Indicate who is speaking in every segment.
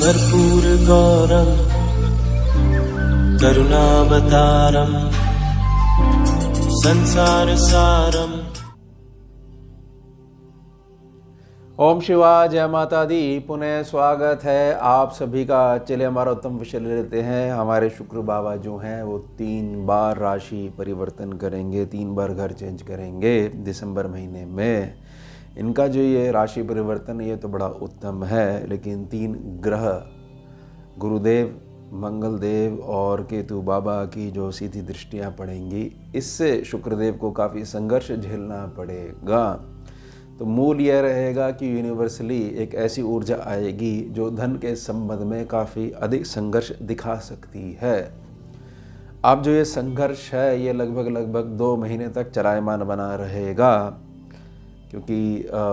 Speaker 1: कर्पूरगौरं करुणावतारं संसारसारम्।
Speaker 2: ओम शिवाय, जय माता दी। पुनः स्वागत है आप सभी का। चलिए हमारा उत्तम विषय ले लेते हैं। हमारे शुक्र बाबा जो हैं वो 3 बार राशि परिवर्तन करेंगे, 3 बार घर चेंज करेंगे दिसंबर महीने में। इनका जो ये राशि परिवर्तन ये तो बड़ा उत्तम है, लेकिन 3 ग्रह गुरुदेव, मंगलदेव और केतु बाबा की जो सीधी दृष्टियां पड़ेंगी, इससे शुक्रदेव को काफ़ी संघर्ष झेलना पड़ेगा। तो मूल यह रहेगा कि यूनिवर्सली एक ऐसी ऊर्जा आएगी जो धन के संबंध में काफ़ी अधिक संघर्ष दिखा सकती है। अब जो ये संघर्ष है ये लगभग 2 महीने तक चलायमान बना रहेगा, क्योंकि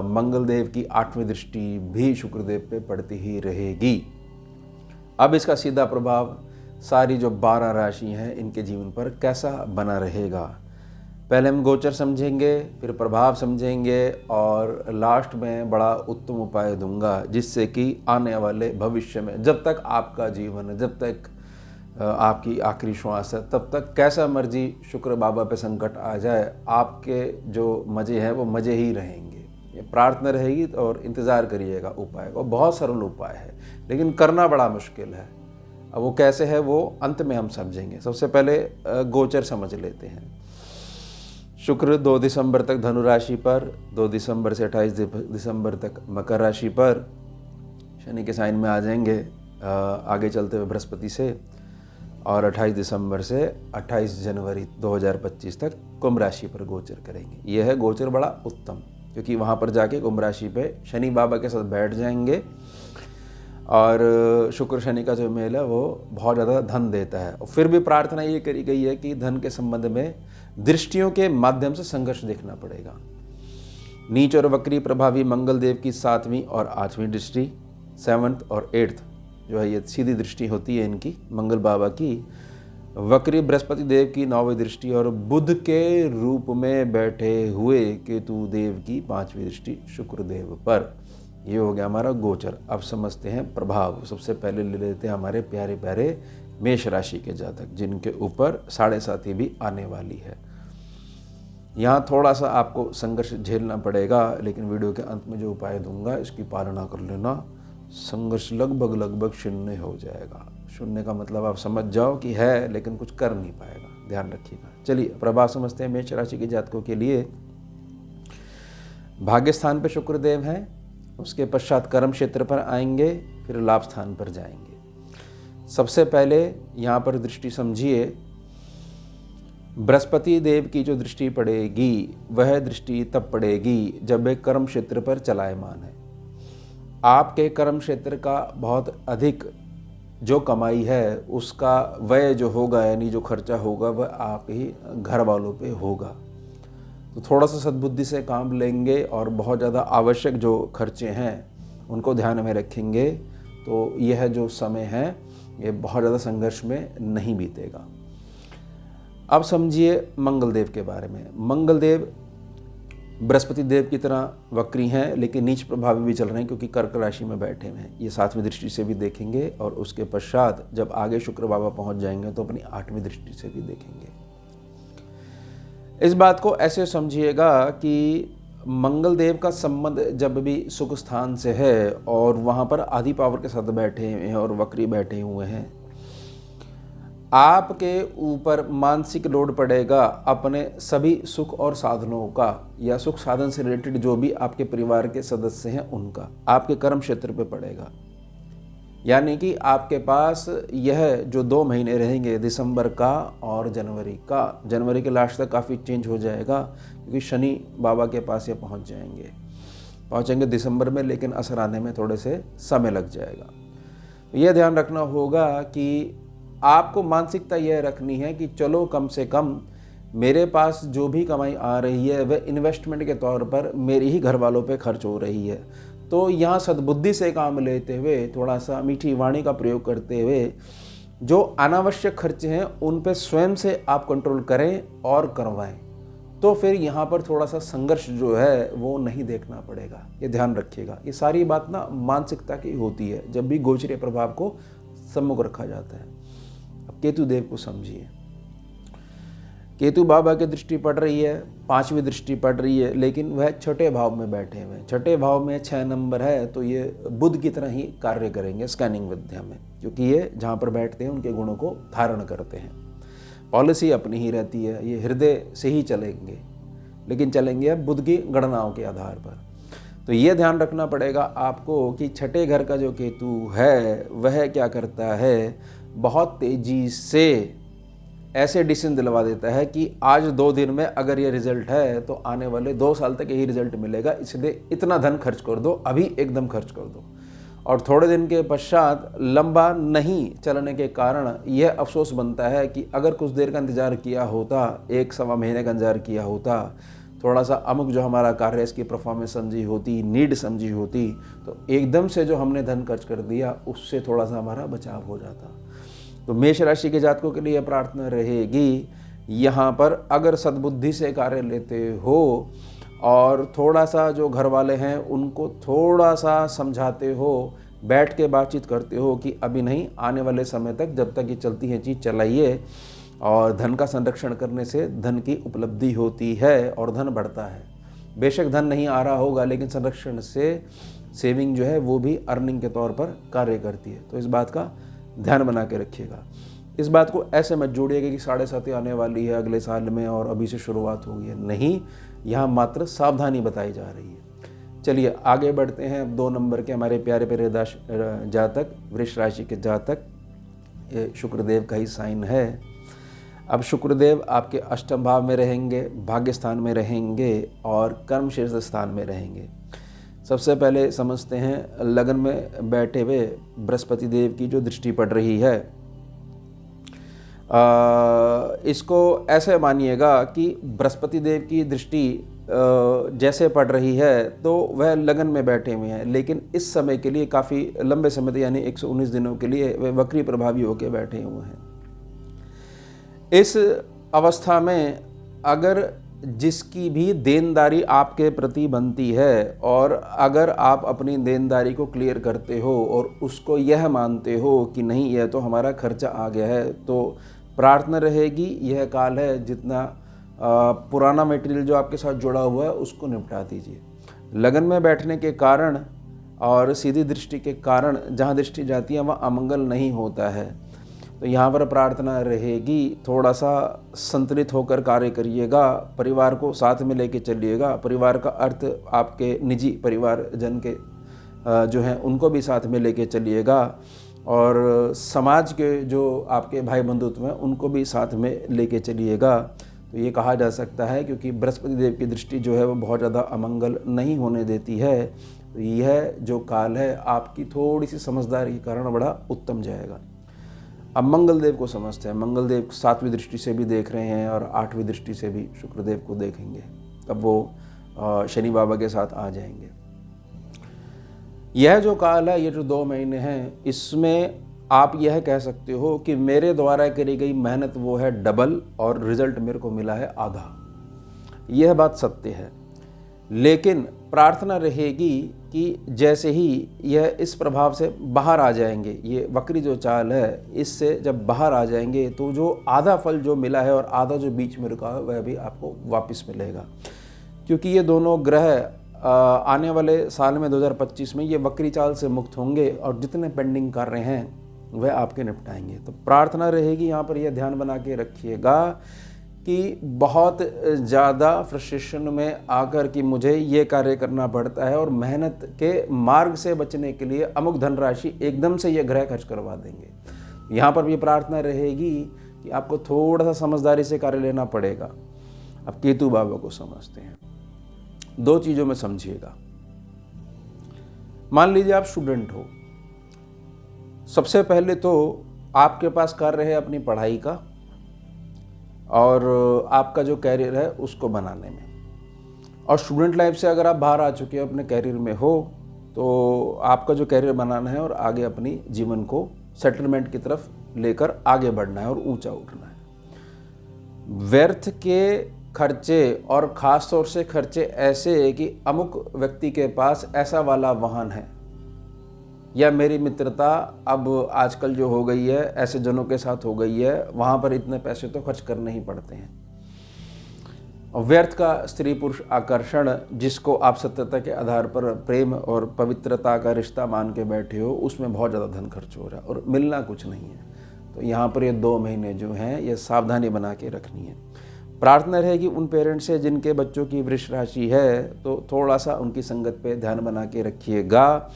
Speaker 2: मंगलदेव की 8वीं दृष्टि भी शुक्रदेव पे पड़ती ही रहेगी। अब इसका सीधा प्रभाव सारी जो 12 राशि हैं इनके जीवन पर कैसा बना रहेगा, पहले हम गोचर समझेंगे, फिर प्रभाव समझेंगे और लास्ट में बड़ा उत्तम उपाय दूंगा, जिससे कि आने वाले भविष्य में जब तक आपका जीवन है, जब तक आपकी आखिरी श्वास है, तब तक कैसा मर्जी शुक्र बाबा पे संकट आ जाए, आपके जो मज़े हैं वो मज़े ही रहेंगे। ये प्रार्थना रहेगी और इंतज़ार करिएगा उपाय को। बहुत सरल उपाय है लेकिन करना बड़ा मुश्किल है। अब वो कैसे है वो अंत में हम समझेंगे। सबसे पहले गोचर समझ लेते हैं। शुक्र 2 दिसंबर तक धनु राशि पर, 2 दिसंबर से 28 दिसंबर तक मकर राशि पर शनि के साइन में आ जाएंगे, आगे चलते हुए बृहस्पति से, और 28 दिसंबर से 28 जनवरी 2025 तक कुंभ राशि पर गोचर करेंगे। यह है गोचर बड़ा उत्तम, क्योंकि वहाँ पर जाके कुंभ राशि पे शनि बाबा के साथ बैठ जाएंगे और शुक्र शनि का जो मेल है वो बहुत ज़्यादा धन देता है। और फिर भी प्रार्थना ये करी गई है कि धन के संबंध में दृष्टियों के माध्यम से संघर्ष देखना पड़ेगा। नीच और वक्री प्रभावी मंगलदेव की 7वीं और 8वीं दृष्टि, 7th और 8th जो है ये सीधी दृष्टि होती है इनकी मंगल बाबा की। वक्री बृहस्पति देव की 9वीं दृष्टि और बुध के रूप में बैठे हुए केतु देव की 5वीं दृष्टि शुक्रदेव पर। ये हो गया हमारा गोचर। अब समझते हैं प्रभाव। सबसे पहले ले लेते हैं हमारे प्यारे प्यारे मेष राशि के जातक, जिनके ऊपर 7.5 भी आने वाली है। यहाँ थोड़ा सा आपको संघर्ष झेलना पड़ेगा, लेकिन वीडियो के अंत में जो उपाय दूंगा इसकी पालना कर लेना। संघर्ष लगभग शून्य हो जाएगा। शून्य का मतलब आप समझ जाओ कि है लेकिन कुछ कर नहीं पाएगा, ध्यान रखिएगा। चलिए प्रभाव समझते हैं। मेष राशि के जातकों के लिए भाग्य स्थान पर शुक्रदेव हैं, उसके पश्चात कर्म क्षेत्र पर आएंगे, फिर लाभ स्थान पर जाएंगे। सबसे पहले यहाँ पर दृष्टि समझिए। बृहस्पति देव की जो दृष्टि पड़ेगी वह दृष्टि तब पड़ेगी जब एक कर्म क्षेत्र पर चलायमान है। आपके कर्म क्षेत्र का बहुत अधिक जो कमाई है उसका व्यय जो होगा, यानी जो खर्चा होगा, वह आप ही घर वालों पे होगा। तो थोड़ा सा सद्बुद्धि से काम लेंगे और बहुत ज़्यादा आवश्यक जो खर्चे हैं उनको ध्यान में रखेंगे, तो यह जो समय है ये बहुत ज़्यादा संघर्ष में नहीं बीतेगा। अब समझिए मंगलदेव के बारे में। मंगलदेव बृहस्पति देव की तरह वक्री हैं, लेकिन नीच प्रभावी भी चल रहे हैं, क्योंकि कर्क राशि में बैठे हुए हैं। ये 7वीं दृष्टि से भी देखेंगे और उसके पश्चात जब आगे शुक्र बाबा पहुंच जाएंगे तो अपनी 8वीं दृष्टि से भी देखेंगे। इस बात को ऐसे समझिएगा कि मंगलदेव का संबंध जब भी सुख स्थान से है और वहाँ पर आदि पावर के साथ बैठे हुए हैं और वक्री बैठे हुए हैं, आपके ऊपर मानसिक लोड पड़ेगा अपने सभी सुख और साधनों का, या सुख साधन से रिलेटेड जो भी आपके परिवार के सदस्य हैं उनका आपके कर्म क्षेत्र पे पड़ेगा। यानी कि आपके पास यह जो 2 महीने रहेंगे, दिसंबर का और जनवरी के लास्ट तक काफ़ी चेंज हो जाएगा, क्योंकि शनि बाबा के पास ये पहुँचेंगे दिसंबर में, लेकिन असर आने में थोड़े से समय लग जाएगा। तो यह ध्यान रखना होगा कि आपको मानसिकता यह रखनी है कि चलो कम से कम मेरे पास जो भी कमाई आ रही है वह इन्वेस्टमेंट के तौर पर मेरे ही घर वालों पे खर्च हो रही है। तो यहाँ सद्बुद्धि से काम लेते हुए, थोड़ा सा मीठी वाणी का प्रयोग करते हुए, जो अनावश्यक खर्चे हैं उन पे स्वयं से आप कंट्रोल करें और करवाएं। तो फिर यहाँ पर थोड़ा सा संघर्ष जो है वो नहीं देखना पड़ेगा, ये ध्यान रखिएगा। ये सारी बात ना मानसिकता की होती है जब भी गोचरीय प्रभाव को सम्मुख रखा जाता है। अब केतु देव को समझिए। केतु बाबा की दृष्टि पड़ रही है, 5वीं दृष्टि पड़ रही है, लेकिन वह छठे भाव में बैठे हुए हैं। छठे भाव में 6 नंबर है, तो ये बुध की तरह ही कार्य करेंगे स्कैनिंग विद्या में, क्योंकि ये जहाँ पर बैठते हैं उनके गुणों को धारण करते हैं। पॉलिसी अपनी ही रहती है, ये हृदय से ही चलेंगे, लेकिन चलेंगे अब बुध की गणनाओं के आधार पर। तो ये ध्यान रखना पड़ेगा आपको कि छठे घर का जो केतु है वह क्या करता है, बहुत तेजी से ऐसे डिसीजन दिलवा देता है कि आज 2 दिन में अगर ये रिजल्ट है तो आने वाले 2 साल तक यही रिजल्ट मिलेगा, इसलिए इतना धन खर्च कर दो, अभी एकदम खर्च कर दो। और थोड़े दिन के पश्चात लंबा नहीं चलने के कारण यह अफसोस बनता है कि अगर कुछ देर का इंतज़ार किया होता, 1-1.25 महीने का इंतज़ार किया होता, थोड़ा सा अमुक जो हमारा कार्य है इसकी परफॉर्मेंस समझी होती, नीड समझी होती, तो एकदम से जो हमने धन खर्च कर दिया उससे थोड़ा सा हमारा बचाव हो जाता। तो मेष राशि के जातकों के लिए प्रार्थना रहेगी, यहाँ पर अगर सद्बुद्धि से कार्य लेते हो और थोड़ा सा जो घर वाले हैं उनको थोड़ा सा समझाते हो, बैठ के बातचीत करते हो कि अभी नहीं, आने वाले समय तक जब तक ये चलती है चीज़ चलाइए, और धन का संरक्षण करने से धन की उपलब्धि होती है और धन बढ़ता है। बेशक धन नहीं आ रहा होगा, लेकिन संरक्षण से सेविंग जो है वो भी अर्निंग के तौर पर कार्य करती है। तो इस बात का ध्यान बना के रखिएगा। इस बात को ऐसे मत जोड़िएगा कि 7.5 आने वाली है अगले साल में और अभी से शुरुआत हो गई है, नहीं, यहाँ मात्र सावधानी बताई जा रही है। चलिए आगे बढ़ते हैं। अब 2 नंबर के हमारे प्यारे प्यारे जातक, वृष राशि के जातक, ये शुक्रदेव का ही साइन है। अब शुक्रदेव आपके अष्टम भाव में रहेंगे, भाग्य स्थान में रहेंगे और कर्म शीर्ष स्थान में रहेंगे। सबसे पहले समझते हैं लगन में बैठे हुए बृहस्पति देव की जो दृष्टि पड़ रही है, इसको ऐसे मानिएगा कि बृहस्पति देव की दृष्टि जैसे पड़ रही है तो वह लगन में बैठे हुए हैं, लेकिन इस समय के लिए काफ़ी लंबे समय तक यानी 119 दिनों के लिए वह वक्री प्रभावी होकर बैठे हुए हैं। इस अवस्था में अगर जिसकी भी देनदारी आपके प्रति बनती है और अगर आप अपनी देनदारी को क्लियर करते हो और उसको यह मानते हो कि नहीं यह तो हमारा खर्चा आ गया है, तो प्रार्थना रहेगी यह काल है जितना पुराना मटेरियल जो आपके साथ जुड़ा हुआ है उसको निपटा दीजिए। लगन में बैठने के कारण और सीधी दृष्टि के कारण जहाँ दृष्टि जाती है वहाँ अमंगल नहीं होता है। तो यहाँ पर प्रार्थना रहेगी थोड़ा सा संतुलित होकर कार्य करिएगा, परिवार को साथ में लेके चलिएगा। परिवार का अर्थ आपके निजी परिवार जन के जो हैं उनको भी साथ में लेके चलिएगा और समाज के जो आपके भाई बंधुत्व हैं उनको भी साथ में लेके चलिएगा। तो ये कहा जा सकता है क्योंकि बृहस्पति देव की दृष्टि जो है वो बहुत ज़्यादा अमंगल नहीं होने देती है। तो यह जो काल है आपकी थोड़ी सी समझदारी के कारण बड़ा उत्तम जाएगा। अब मंगल देव को समझते हैं। मंगल देव 7वीं दृष्टि से भी देख रहे हैं और 8वीं दृष्टि से भी शुक्रदेव को देखेंगे, तब वो शनि बाबा के साथ आ जाएंगे। यह जो काल है, ये जो 2 महीने हैं, इसमें आप यह कह सकते हो कि मेरे द्वारा करी गई मेहनत वो है डबल और रिजल्ट मेरे को मिला है आधा। यह बात सत्य है, लेकिन प्रार्थना रहेगी कि जैसे ही यह इस प्रभाव से बाहर आ जाएंगे, ये वक्री जो चाल है इससे जब बाहर आ जाएंगे तो जो आधा फल जो मिला है और आधा जो बीच में रुका है वह भी आपको वापस मिलेगा। क्योंकि ये दोनों ग्रह आने वाले साल में 2025 में ये वक्री चाल से मुक्त होंगे और जितने पेंडिंग कार्य हैं वह आपके निपटाएंगे। तो प्रार्थना रहेगी यहाँ पर यह ध्यान बना के रखिएगा कि बहुत ज़्यादा फ्रस्ट्रेशन में आकर कि मुझे ये कार्य करना पड़ता है और मेहनत के मार्ग से बचने के लिए अमुक धनराशि एकदम से ये ग्रह खर्च करवा देंगे। यहाँ पर भी प्रार्थना रहेगी कि आपको थोड़ा सा समझदारी से कार्य लेना पड़ेगा। अब केतु बाबा को समझते हैं। 2 चीज़ों में समझिएगा। मान लीजिए आप स्टूडेंट हो, सबसे पहले तो आपके पास कार्य है अपनी पढ़ाई का और आपका जो कैरियर है उसको बनाने में, और स्टूडेंट लाइफ से अगर आप बाहर आ चुके हो अपने कैरियर में हो तो आपका जो कैरियर बनाना है और आगे अपनी जीवन को सेटलमेंट की तरफ लेकर आगे बढ़ना है और ऊंचा उठना है। व्यर्थ के खर्चे, और ख़ास तौर से खर्चे ऐसे कि अमुक व्यक्ति के पास ऐसा वाला वाहन है, या मेरी मित्रता अब आजकल जो हो गई है ऐसे जनों के साथ हो गई है, वहाँ पर इतने पैसे तो खर्च करने ही पड़ते हैं। व्यर्थ का स्त्री पुरुष आकर्षण, जिसको आप सत्यता के आधार पर प्रेम और पवित्रता का रिश्ता मान के बैठे हो, उसमें बहुत ज़्यादा धन खर्च हो रहा है और मिलना कुछ नहीं है। तो यहाँ पर ये 2 महीने जो हैं ये सावधानी बना के रखनी है। प्रार्थना रहेगी उन पेरेंट्स से जिनके बच्चों की वृष राशि है, तो थोड़ा सा उनकी संगत पे ध्यान बना के रखिएगा।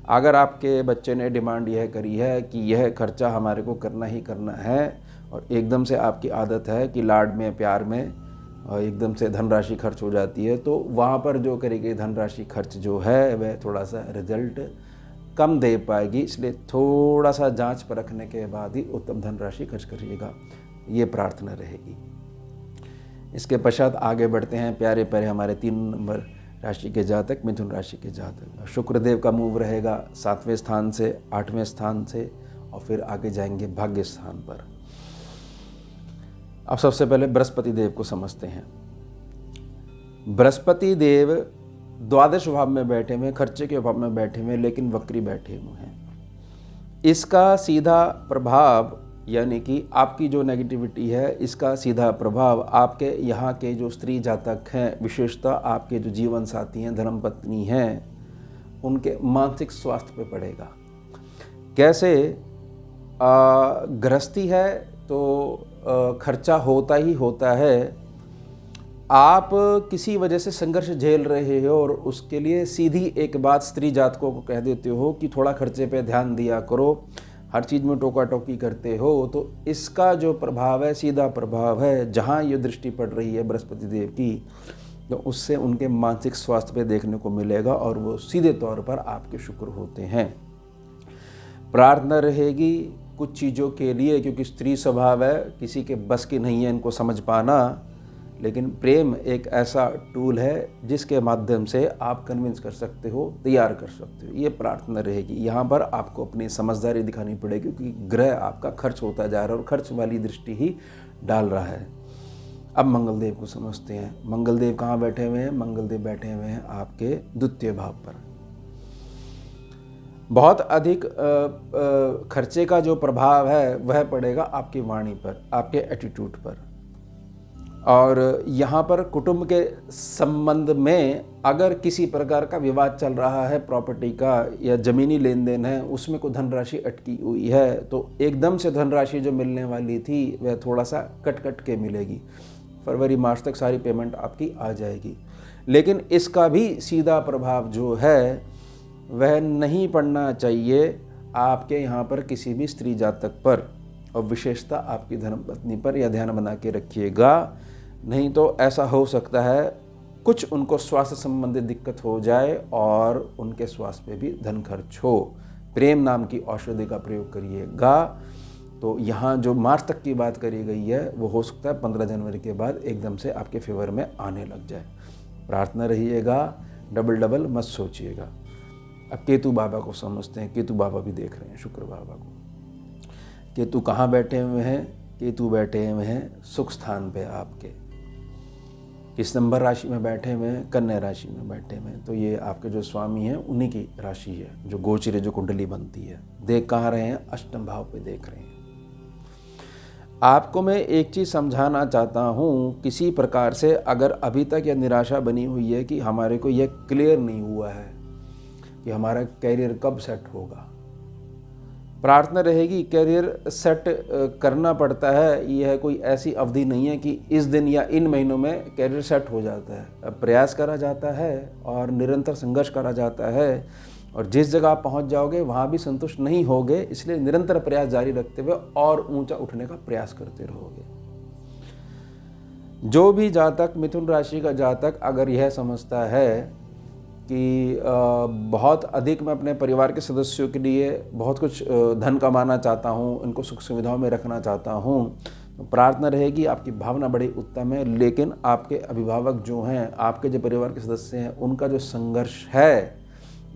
Speaker 2: अगर आपके बच्चे ने डिमांड यह करी है कि यह खर्चा हमारे को करना ही करना है, और एकदम से आपकी आदत है कि लाड में प्यार में और एकदम से धनराशि खर्च हो जाती है, तो वहाँ पर जो करेगी धनराशि खर्च जो है वह थोड़ा सा रिजल्ट कम दे पाएगी। इसलिए थोड़ा सा जांच परखने के बाद ही उत्तम धनराशि खर्च करिएगा, ये प्रार्थना रहेगी। इसके पश्चात आगे बढ़ते हैं प्यारे प्यारे हमारे 3 नंबर राशि के जातक, मिथुन राशि के जातक। शुक्रदेव का मूव रहेगा 7वें स्थान से 8वें स्थान से, और फिर आगे जाएंगे भाग्य स्थान पर। अब सबसे पहले बृहस्पति देव को समझते हैं। बृहस्पति देव द्वादश भाव में बैठे हुए, खर्चे के भाव में बैठे हुए, लेकिन वक्री बैठे हुए हैं। इसका सीधा प्रभाव, यानी कि आपकी जो नेगेटिविटी है, इसका सीधा प्रभाव आपके यहाँ के जो स्त्री जातक हैं, विशेषतः आपके जो जीवन साथी हैं, धर्मपत्नी हैं, उनके मानसिक स्वास्थ्य पे पड़ेगा। कैसे? गृहस्थी है तो खर्चा होता ही होता है। आप किसी वजह से संघर्ष झेल रहे हो और उसके लिए सीधी एक बात स्त्री जातकों को कह देते हो कि थोड़ा खर्चे पे ध्यान दिया करो, हर चीज़ में टोका टोकी करते हो, तो इसका जो प्रभाव है, सीधा प्रभाव है, जहाँ ये दृष्टि पड़ रही है बृहस्पति देव की, तो उससे उनके मानसिक स्वास्थ्य पे देखने को मिलेगा, और वो सीधे तौर पर आपके शुक्र होते हैं। प्रार्थना रहेगी कुछ चीज़ों के लिए, क्योंकि स्त्री स्वभाव है, किसी के बस की नहीं है इनको समझ पाना, लेकिन प्रेम एक ऐसा टूल है जिसके माध्यम से आप कन्विंस कर सकते हो, तैयार कर सकते हो। ये प्रार्थना रहेगी। यहाँ पर आपको अपनी समझदारी दिखानी पड़ेगी, क्योंकि ग्रह आपका खर्च होता जा रहा है और खर्च वाली दृष्टि ही डाल रहा है। अब मंगलदेव को समझते हैं। मंगलदेव कहाँ बैठे हुए हैं? मंगलदेव बैठे हुए हैं आपके द्वितीय भाव पर। बहुत अधिक खर्चे का जो प्रभाव है वह पड़ेगा आपकी वाणी पर, आपके एटीट्यूड पर। और यहाँ पर कुटुंब के संबंध में अगर किसी प्रकार का विवाद चल रहा है, प्रॉपर्टी का या ज़मीनी लेन देन है, उसमें कोई धनराशि अटकी हुई है, तो एकदम से धनराशि जो मिलने वाली थी वह थोड़ा सा कट के मिलेगी। फरवरी मार्च तक सारी पेमेंट आपकी आ जाएगी, लेकिन इसका भी सीधा प्रभाव जो है वह नहीं पड़ना चाहिए आपके यहाँ पर किसी भी स्त्री जातक पर, और विशेषता आपकी धर्मपत्नी पर। यह ध्यान बना के रखिएगा, नहीं तो ऐसा हो सकता है कुछ उनको स्वास्थ्य संबंधी दिक्कत हो जाए और उनके स्वास्थ्य पे भी धन खर्च हो। प्रेम नाम की औषधि का प्रयोग करिएगा। तो यहाँ जो मार्च तक की बात करी गई है वो हो सकता है 15 जनवरी के बाद एकदम से आपके फेवर में आने लग जाए। प्रार्थना रहिएगा, डबल मत सोचिएगा। अब केतु बाबा को समझते हैं। केतु बाबा भी देख रहे हैं शुक्र बाबा को। केतु कहाँ बैठे हुए हैं? केतु बैठे हुए हैं सुख स्थान पे आपके। किस नंबर राशि में बैठे हुए हैं? कन्या राशि में बैठे हुए हैं। तो ये आपके जो स्वामी हैं उन्हीं की राशि है, जो गोचर जो कुंडली बनती है। देख कहाँ रहे हैं? अष्टम भाव पे देख रहे हैं। आपको मैं एक चीज़ समझाना चाहता हूँ, किसी प्रकार से अगर अभी तक यह निराशा बनी हुई है कि हमारे को यह क्लियर नहीं हुआ है कि हमारा कैरियर कब सेट होगा, प्रार्थना रहेगी कैरियर सेट करना पड़ता है। यह कोई ऐसी अवधि नहीं है कि इस दिन या इन महीनों में कैरियर सेट हो जाता है। प्रयास करा जाता है और निरंतर संघर्ष करा जाता है, और जिस जगह आप पहुंच जाओगे वहाँ भी संतुष्ट नहीं होगे, इसलिए निरंतर प्रयास जारी रखते हुए और ऊंचा उठने का प्रयास करते रहोगे। जो भी जातक, मिथुन राशि का जातक अगर यह समझता है कि बहुत अधिक मैं अपने परिवार के सदस्यों के लिए बहुत कुछ धन कमाना चाहता हूँ, इनको सुख सुविधाओं में रखना चाहता हूँ, तो प्रार्थना रहेगी आपकी भावना बड़ी उत्तम है, लेकिन आपके अभिभावक जो हैं, आपके जो परिवार के सदस्य हैं, उनका जो संघर्ष है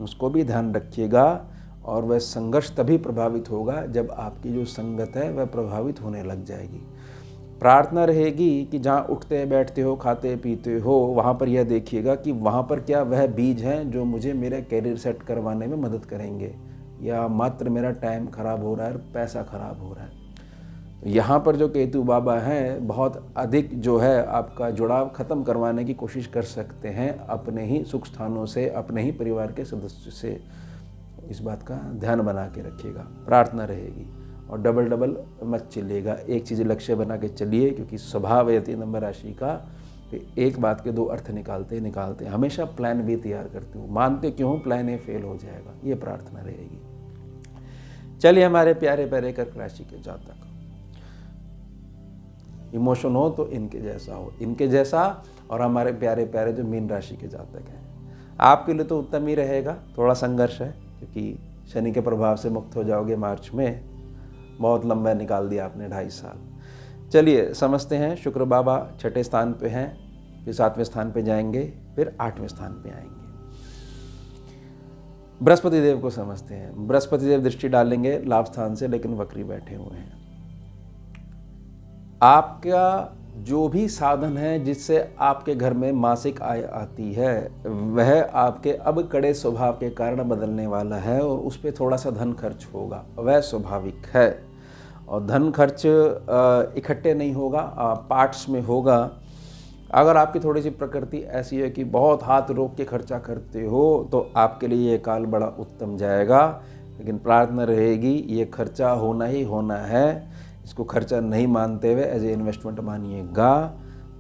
Speaker 2: उसको भी ध्यान रखिएगा। और वह संघर्ष तभी प्रभावित होगा जब आपकी जो संगत है वह प्रभावित होने लग जाएगी। प्रार्थना रहेगी कि जहाँ उठते बैठते हो, खाते पीते हो, वहाँ पर यह देखिएगा कि वहाँ पर क्या वह बीज हैं जो मुझे मेरा कैरियर सेट करवाने में मदद करेंगे, या मात्र मेरा टाइम खराब हो रहा है और पैसा खराब हो रहा है। तो यहाँ पर जो केतु बाबा हैं बहुत अधिक जो है आपका जुड़ाव ख़त्म करवाने की कोशिश कर सकते हैं अपने ही सुख स्थानों से, अपने ही परिवार के सदस्य से। इस बात का ध्यान बना के रखिएगा। प्रार्थना रहेगी और डबल डबल मत चलिएगा, एक चीज़ लक्ष्य बना के चलिए, क्योंकि स्वभाव है 3 नंबर राशि का कि एक बात के 2 अर्थ निकालते हैं। हमेशा प्लान भी तैयार करते हो, मानते क्यों प्लान ए फेल हो जाएगा। ये प्रार्थना रहेगी। चलिए हमारे प्यारे प्यारे कर्क राशि के जातक, इमोशन हो तो इनके जैसा हो, इनके जैसा। और हमारे प्यारे प्यारे जो मीन राशि के जातक हैं, आपके लिए तो उत्तम ही रहेगा। थोड़ा संघर्ष है क्योंकि शनि के प्रभाव से मुक्त हो जाओगे मार्च में। बहुत लंबा निकाल दिया आपने 2.5 साल। चलिए समझते हैं। शुक्र बाबा 6ठे स्थान पे हैं, फिर 7वें स्थान पे जाएंगे, फिर 8वें स्थान पे आएंगे। बृहस्पति देव को समझते हैं। बृहस्पति देव दृष्टि डालेंगे लाभ स्थान से, लेकिन वक्री बैठे हुए हैं। आपका जो भी साधन है जिससे आपके घर में मासिक आय आती है, वह आपके अब कड़े स्वभाव के कारण बदलने वाला है और उस पर थोड़ा सा धन खर्च होगा, वह स्वाभाविक है। और धन खर्च इकट्ठे नहीं होगा, पार्ट्स में होगा। अगर आपकी थोड़ी सी प्रकृति ऐसी है कि बहुत हाथ रोक के खर्चा करते हो, तो आपके लिए ये काल बड़ा उत्तम जाएगा। लेकिन प्रार्थना रहेगी ये खर्चा होना ही होना है। इसको खर्चा नहीं मानते हुए एज ए इन्वेस्टमेंट मानिएगा,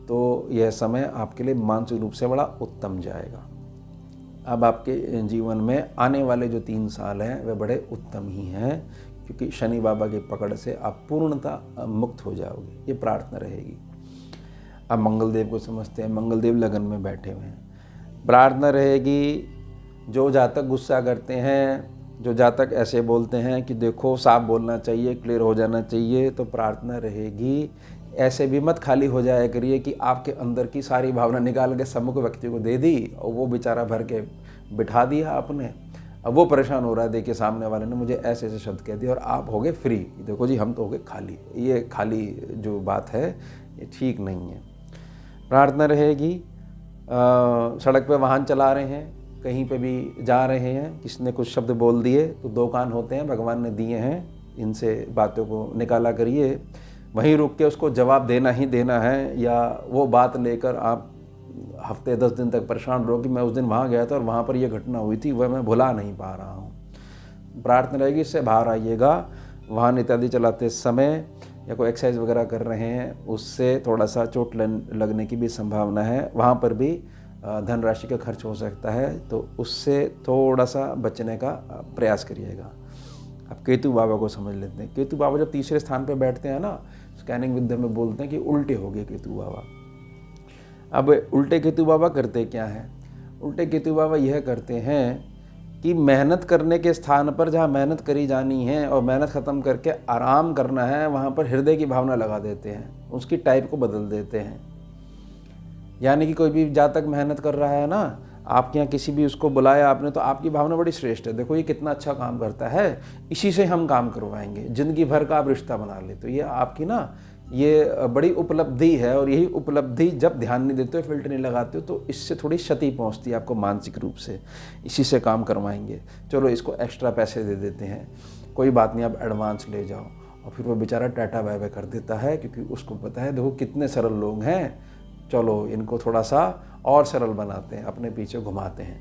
Speaker 2: तो यह समय आपके लिए मानसिक रूप से बड़ा उत्तम जाएगा। अब आपके जीवन में आने वाले जो 3 साल हैं वह बड़े उत्तम ही हैं, क्योंकि शनि बाबा की पकड़ से आप पूर्णतः मुक्त हो जाओगे। ये प्रार्थना रहेगी। अब मंगल देव को समझते हैं। मंगल देव लगन में बैठे हुए हैं। प्रार्थना रहेगी, जो जातक गुस्सा करते हैं, जो जातक ऐसे बोलते हैं कि देखो साफ बोलना चाहिए, क्लियर हो जाना चाहिए, तो प्रार्थना रहेगी ऐसे भी मत खाली हो जाया करिए कि आपके अंदर की सारी भावना निकाल के सम्मुख व्यक्ति को दे दी और वो बेचारा भर के बिठा दिया आपने। अब वो परेशान हो रहा है, देखिए सामने वाले ने मुझे ऐसे ऐसे शब्द कह दिए और आप हो गए फ्री। देखो जी हम तो हो गए खाली। ये खाली जो बात है ये ठीक नहीं है। प्रार्थना रहेगी, सड़क पे वाहन चला रहे हैं, कहीं पे भी जा रहे हैं, किसी ने कुछ शब्द बोल दिए, तो 2 कान होते हैं भगवान ने दिए हैं, इनसे बातों को निकाला करिए। वहीं रुक के उसको जवाब देना ही देना है, या वो बात लेकर आप हफ्ते 10 दिन तक परेशान रहो कि मैं उस दिन वहाँ गया था और वहाँ पर यह घटना हुई थी, वह मैं भुला नहीं पा रहा हूँ। प्रार्थना रहेगी इससे बाहर आइएगा। वाहन इत्यादि चलाते समय या कोई एक्सरसाइज वगैरह कर रहे हैं, उससे थोड़ा सा चोट लगने की भी संभावना है। वहाँ पर भी धनराशि का खर्च हो सकता है, तो उससे थोड़ा सा बचने का प्रयास करिएगा। अब केतु बाबा को समझ लेते हैं। केतु बाबा जब 3रे स्थान पे बैठते हैं ना, स्कैनिंग विद्या में बोलते हैं कि उल्टे हो गए केतु बाबा। अब उल्टे केतु बाबा करते क्या हैं? उल्टे केतु बाबा यह करते हैं कि मेहनत करने के स्थान पर जहाँ मेहनत करी जानी है और मेहनत ख़त्म करके आराम करना है, वहाँ पर हृदय की भावना लगा देते हैं, उसकी टाइप को बदल देते हैं। यानी कि कोई भी जातक मेहनत कर रहा है ना, आपके यहाँ किसी भी उसको बुलाया आपने, तो आपकी भावना बड़ी श्रेष्ठ है, देखो ये कितना अच्छा काम करता है, इसी से हम काम करवाएंगे, ज़िंदगी भर का आप रिश्ता बना ले। तो ये आपकी ना ये बड़ी उपलब्धि है। और यही उपलब्धि जब ध्यान नहीं देते हो, फिल्टर नहीं लगाते हो, तो इससे थोड़ी क्षति पहुंचती है आपको मानसिक रूप से। इसी से काम करवाएंगे, चलो इसको एक्स्ट्रा पैसे दे देते हैं, कोई बात नहीं, आप एडवांस ले जाओ। और फिर वो बेचारा टाटा बाय बाय कर देता है, क्योंकि उसको पता है देखो कितने सरल लोग हैं, चलो इनको थोड़ा सा और सरल बनाते हैं, अपने पीछे घुमाते हैं।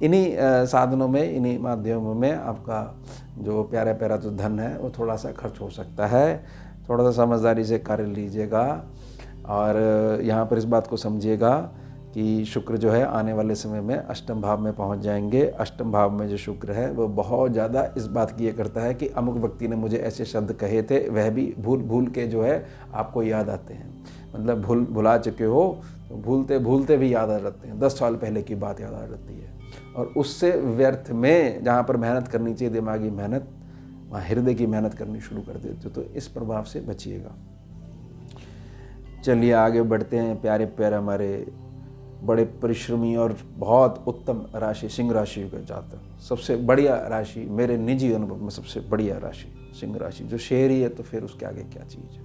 Speaker 2: इन्हीं साधनों में, इन्हीं माध्यमों में आपका जो प्यारा प्यारा जो धन है वो थोड़ा सा खर्च हो सकता है। थोड़ा सा समझदारी से कार्य लीजिएगा। और यहाँ पर इस बात को समझिएगा कि शुक्र जो है आने वाले समय में अष्टम भाव में पहुँच जाएंगे। अष्टम भाव में जो शुक्र है वो बहुत ज़्यादा इस बात की ये करता है कि अमुक व्यक्ति ने मुझे ऐसे शब्द कहे थे, वह भी भूल भूल के जो है आपको याद आते हैं। मतलब भुला चुके हो तो भूलते भूलते भी याद आ जाते हैं, 10 साल पहले की बात याद आ जाती है। और उससे व्यर्थ में जहाँ पर मेहनत करनी चाहिए, दिमागी मेहनत, वहाँ हृदय की मेहनत करनी शुरू कर देते हो। तो इस प्रभाव से बचिएगा। चलिए आगे बढ़ते हैं। प्यारे प्यारे हमारे बड़े परिश्रमी और बहुत उत्तम राशि सिंह राशि का जातक, सबसे बढ़िया राशि मेरे निजी अनुभव में, सबसे बढ़िया राशि सिंह राशि। जो शेर ही है तो फिर उसके आगे क्या चीज़ है।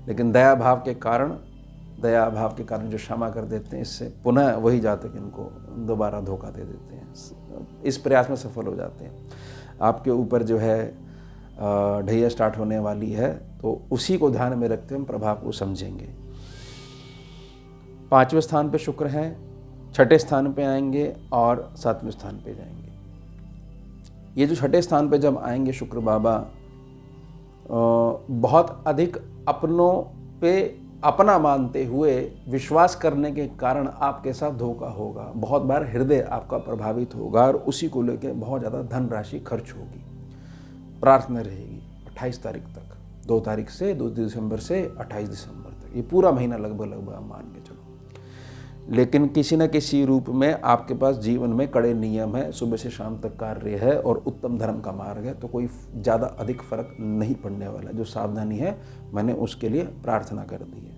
Speaker 2: लेकिन दया भाव के कारण जो क्षमा कर देते हैं, इससे पुनः वही जातक इनको दोबारा धोखा दे देते हैं। इस प्रयास में सफल हो जाते हैं। आपके ऊपर जो है ढैया स्टार्ट होने वाली है, तो उसी को ध्यान में रखते हम प्रभाव को समझेंगे। 5वें स्थान पे शुक्र हैं, 6ठे स्थान पे आएंगे और 7वें स्थान पे जाएंगे। ये जो 6ठे स्थान पे जब आएंगे शुक्र बाबा, बहुत अधिक अपनों पे अपना मानते हुए विश्वास करने के कारण आपके साथ धोखा होगा। बहुत बार हृदय आपका प्रभावित होगा और उसी को लेकर बहुत ज़्यादा धनराशि खर्च होगी। प्रार्थना रहेगी 28 तारीख तक, 2 तारीख से 2 दिसंबर से 28 दिसंबर तक, ये पूरा महीना लगभग आप मान के चलो। लेकिन किसी न किसी रूप में आपके पास जीवन में कड़े नियम है, सुबह से शाम तक कार्य है और उत्तम धर्म का मार्ग है, तो कोई ज़्यादा अधिक फर्क नहीं पड़ने वाला। जो सावधानी है मैंने उसके लिए प्रार्थना कर दी है।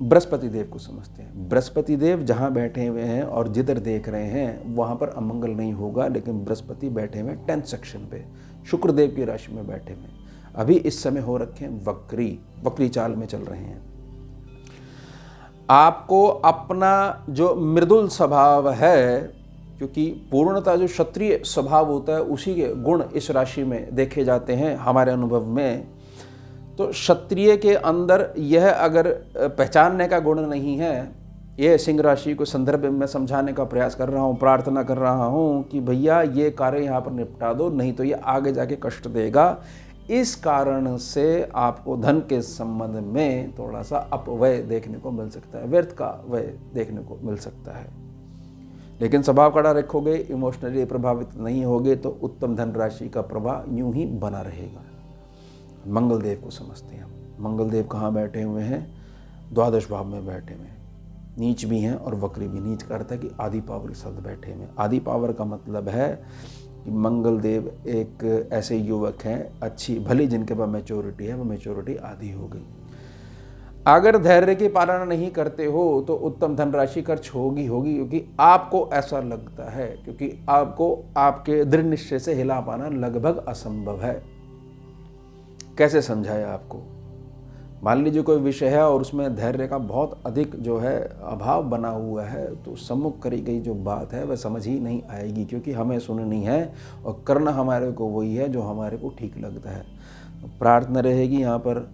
Speaker 2: बृहस्पति देव को समझते हैं। बृहस्पति देव जहाँ बैठे हुए हैं और जिधर देख रहे हैं वहाँ पर अमंगल नहीं होगा, लेकिन बृहस्पति बैठे हुए 10th सेक्शन पे शुक्र देव की राशि में बैठे हुए, अभी इस समय हो रखे हैं वक्री चाल में चल रहे हैं। आपको अपना जो मृदुल स्वभाव है, क्योंकि पूर्णतः जो क्षत्रिय स्वभाव होता है उसी के गुण इस राशि में देखे जाते हैं हमारे अनुभव में। तो क्षत्रिय के अंदर यह अगर पहचानने का गुण नहीं है, ये सिंह राशि को संदर्भ में समझाने का प्रयास कर रहा हूँ, प्रार्थना कर रहा हूँ कि भैया ये कार्य यहाँ पर निपटा दो, नहीं तो ये आगे जाके कष्ट देगा। इस कारण से आपको धन के संबंध में थोड़ा सा अपव्यय देखने को मिल सकता है, व्यर्थ का व्यय देखने को मिल सकता है। लेकिन स्वभाव कड़ा रखोगे, इमोशनली प्रभावित नहीं होगे, तो उत्तम धन राशि का प्रवाह यूं ही बना रहेगा। मंगल देव को समझते हैं। मंगल देव कहाँ बैठे हुए हैं? द्वादश भाव में बैठे हुए हैं, नीच भी हैं और वक्री भी। नीच का अर्थ है कि आदि पावर के साथ बैठे हुए। आदि पावर का मतलब है कि मंगल देव एक ऐसे युवक हैं, अच्छी भली जिनके पास मैच्योरिटी है, वो मैच्योरिटी आधी हो गई। अगर धैर्य की पालना नहीं करते हो तो उत्तम धनराशि खर्च होगी, क्योंकि आपको ऐसा लगता है, क्योंकि आपको आपके दृढ़ निश्चय से हिला पाना लगभग असंभव है। कैसे समझाया आपको? मान लीजिए कोई विषय है और उसमें धैर्य का बहुत अधिक जो है अभाव बना हुआ है, तो सम्मुख करी गई जो बात है वह समझ ही नहीं आएगी, क्योंकि हमें सुननी है और करना हमारे को वही है जो हमारे को ठीक लगता है। प्रार्थना रहेगी यहाँ पर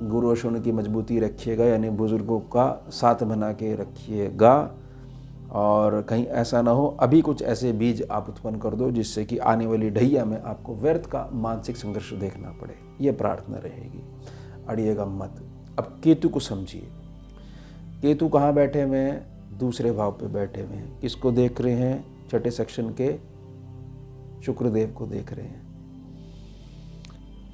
Speaker 2: गुरु और शून्य की मजबूती रखिएगा, यानी बुजुर्गों का साथ बना के रखिएगा, और कहीं ऐसा ना हो अभी कुछ ऐसे बीज आप उत्पन्न कर दो जिससे कि आने वाली ढैया में आपको व्यर्थ का मानसिक संघर्ष देखना पड़े। ये प्रार्थना रहेगी, अड़िएगा मत। अब केतु को समझिए। केतु कहाँ बैठे हुए हैं? दूसरे भाव पे बैठे हुए हैं। किसको देख रहे हैं? 6ठे सेक्शन के शुक्रदेव को देख रहे हैं।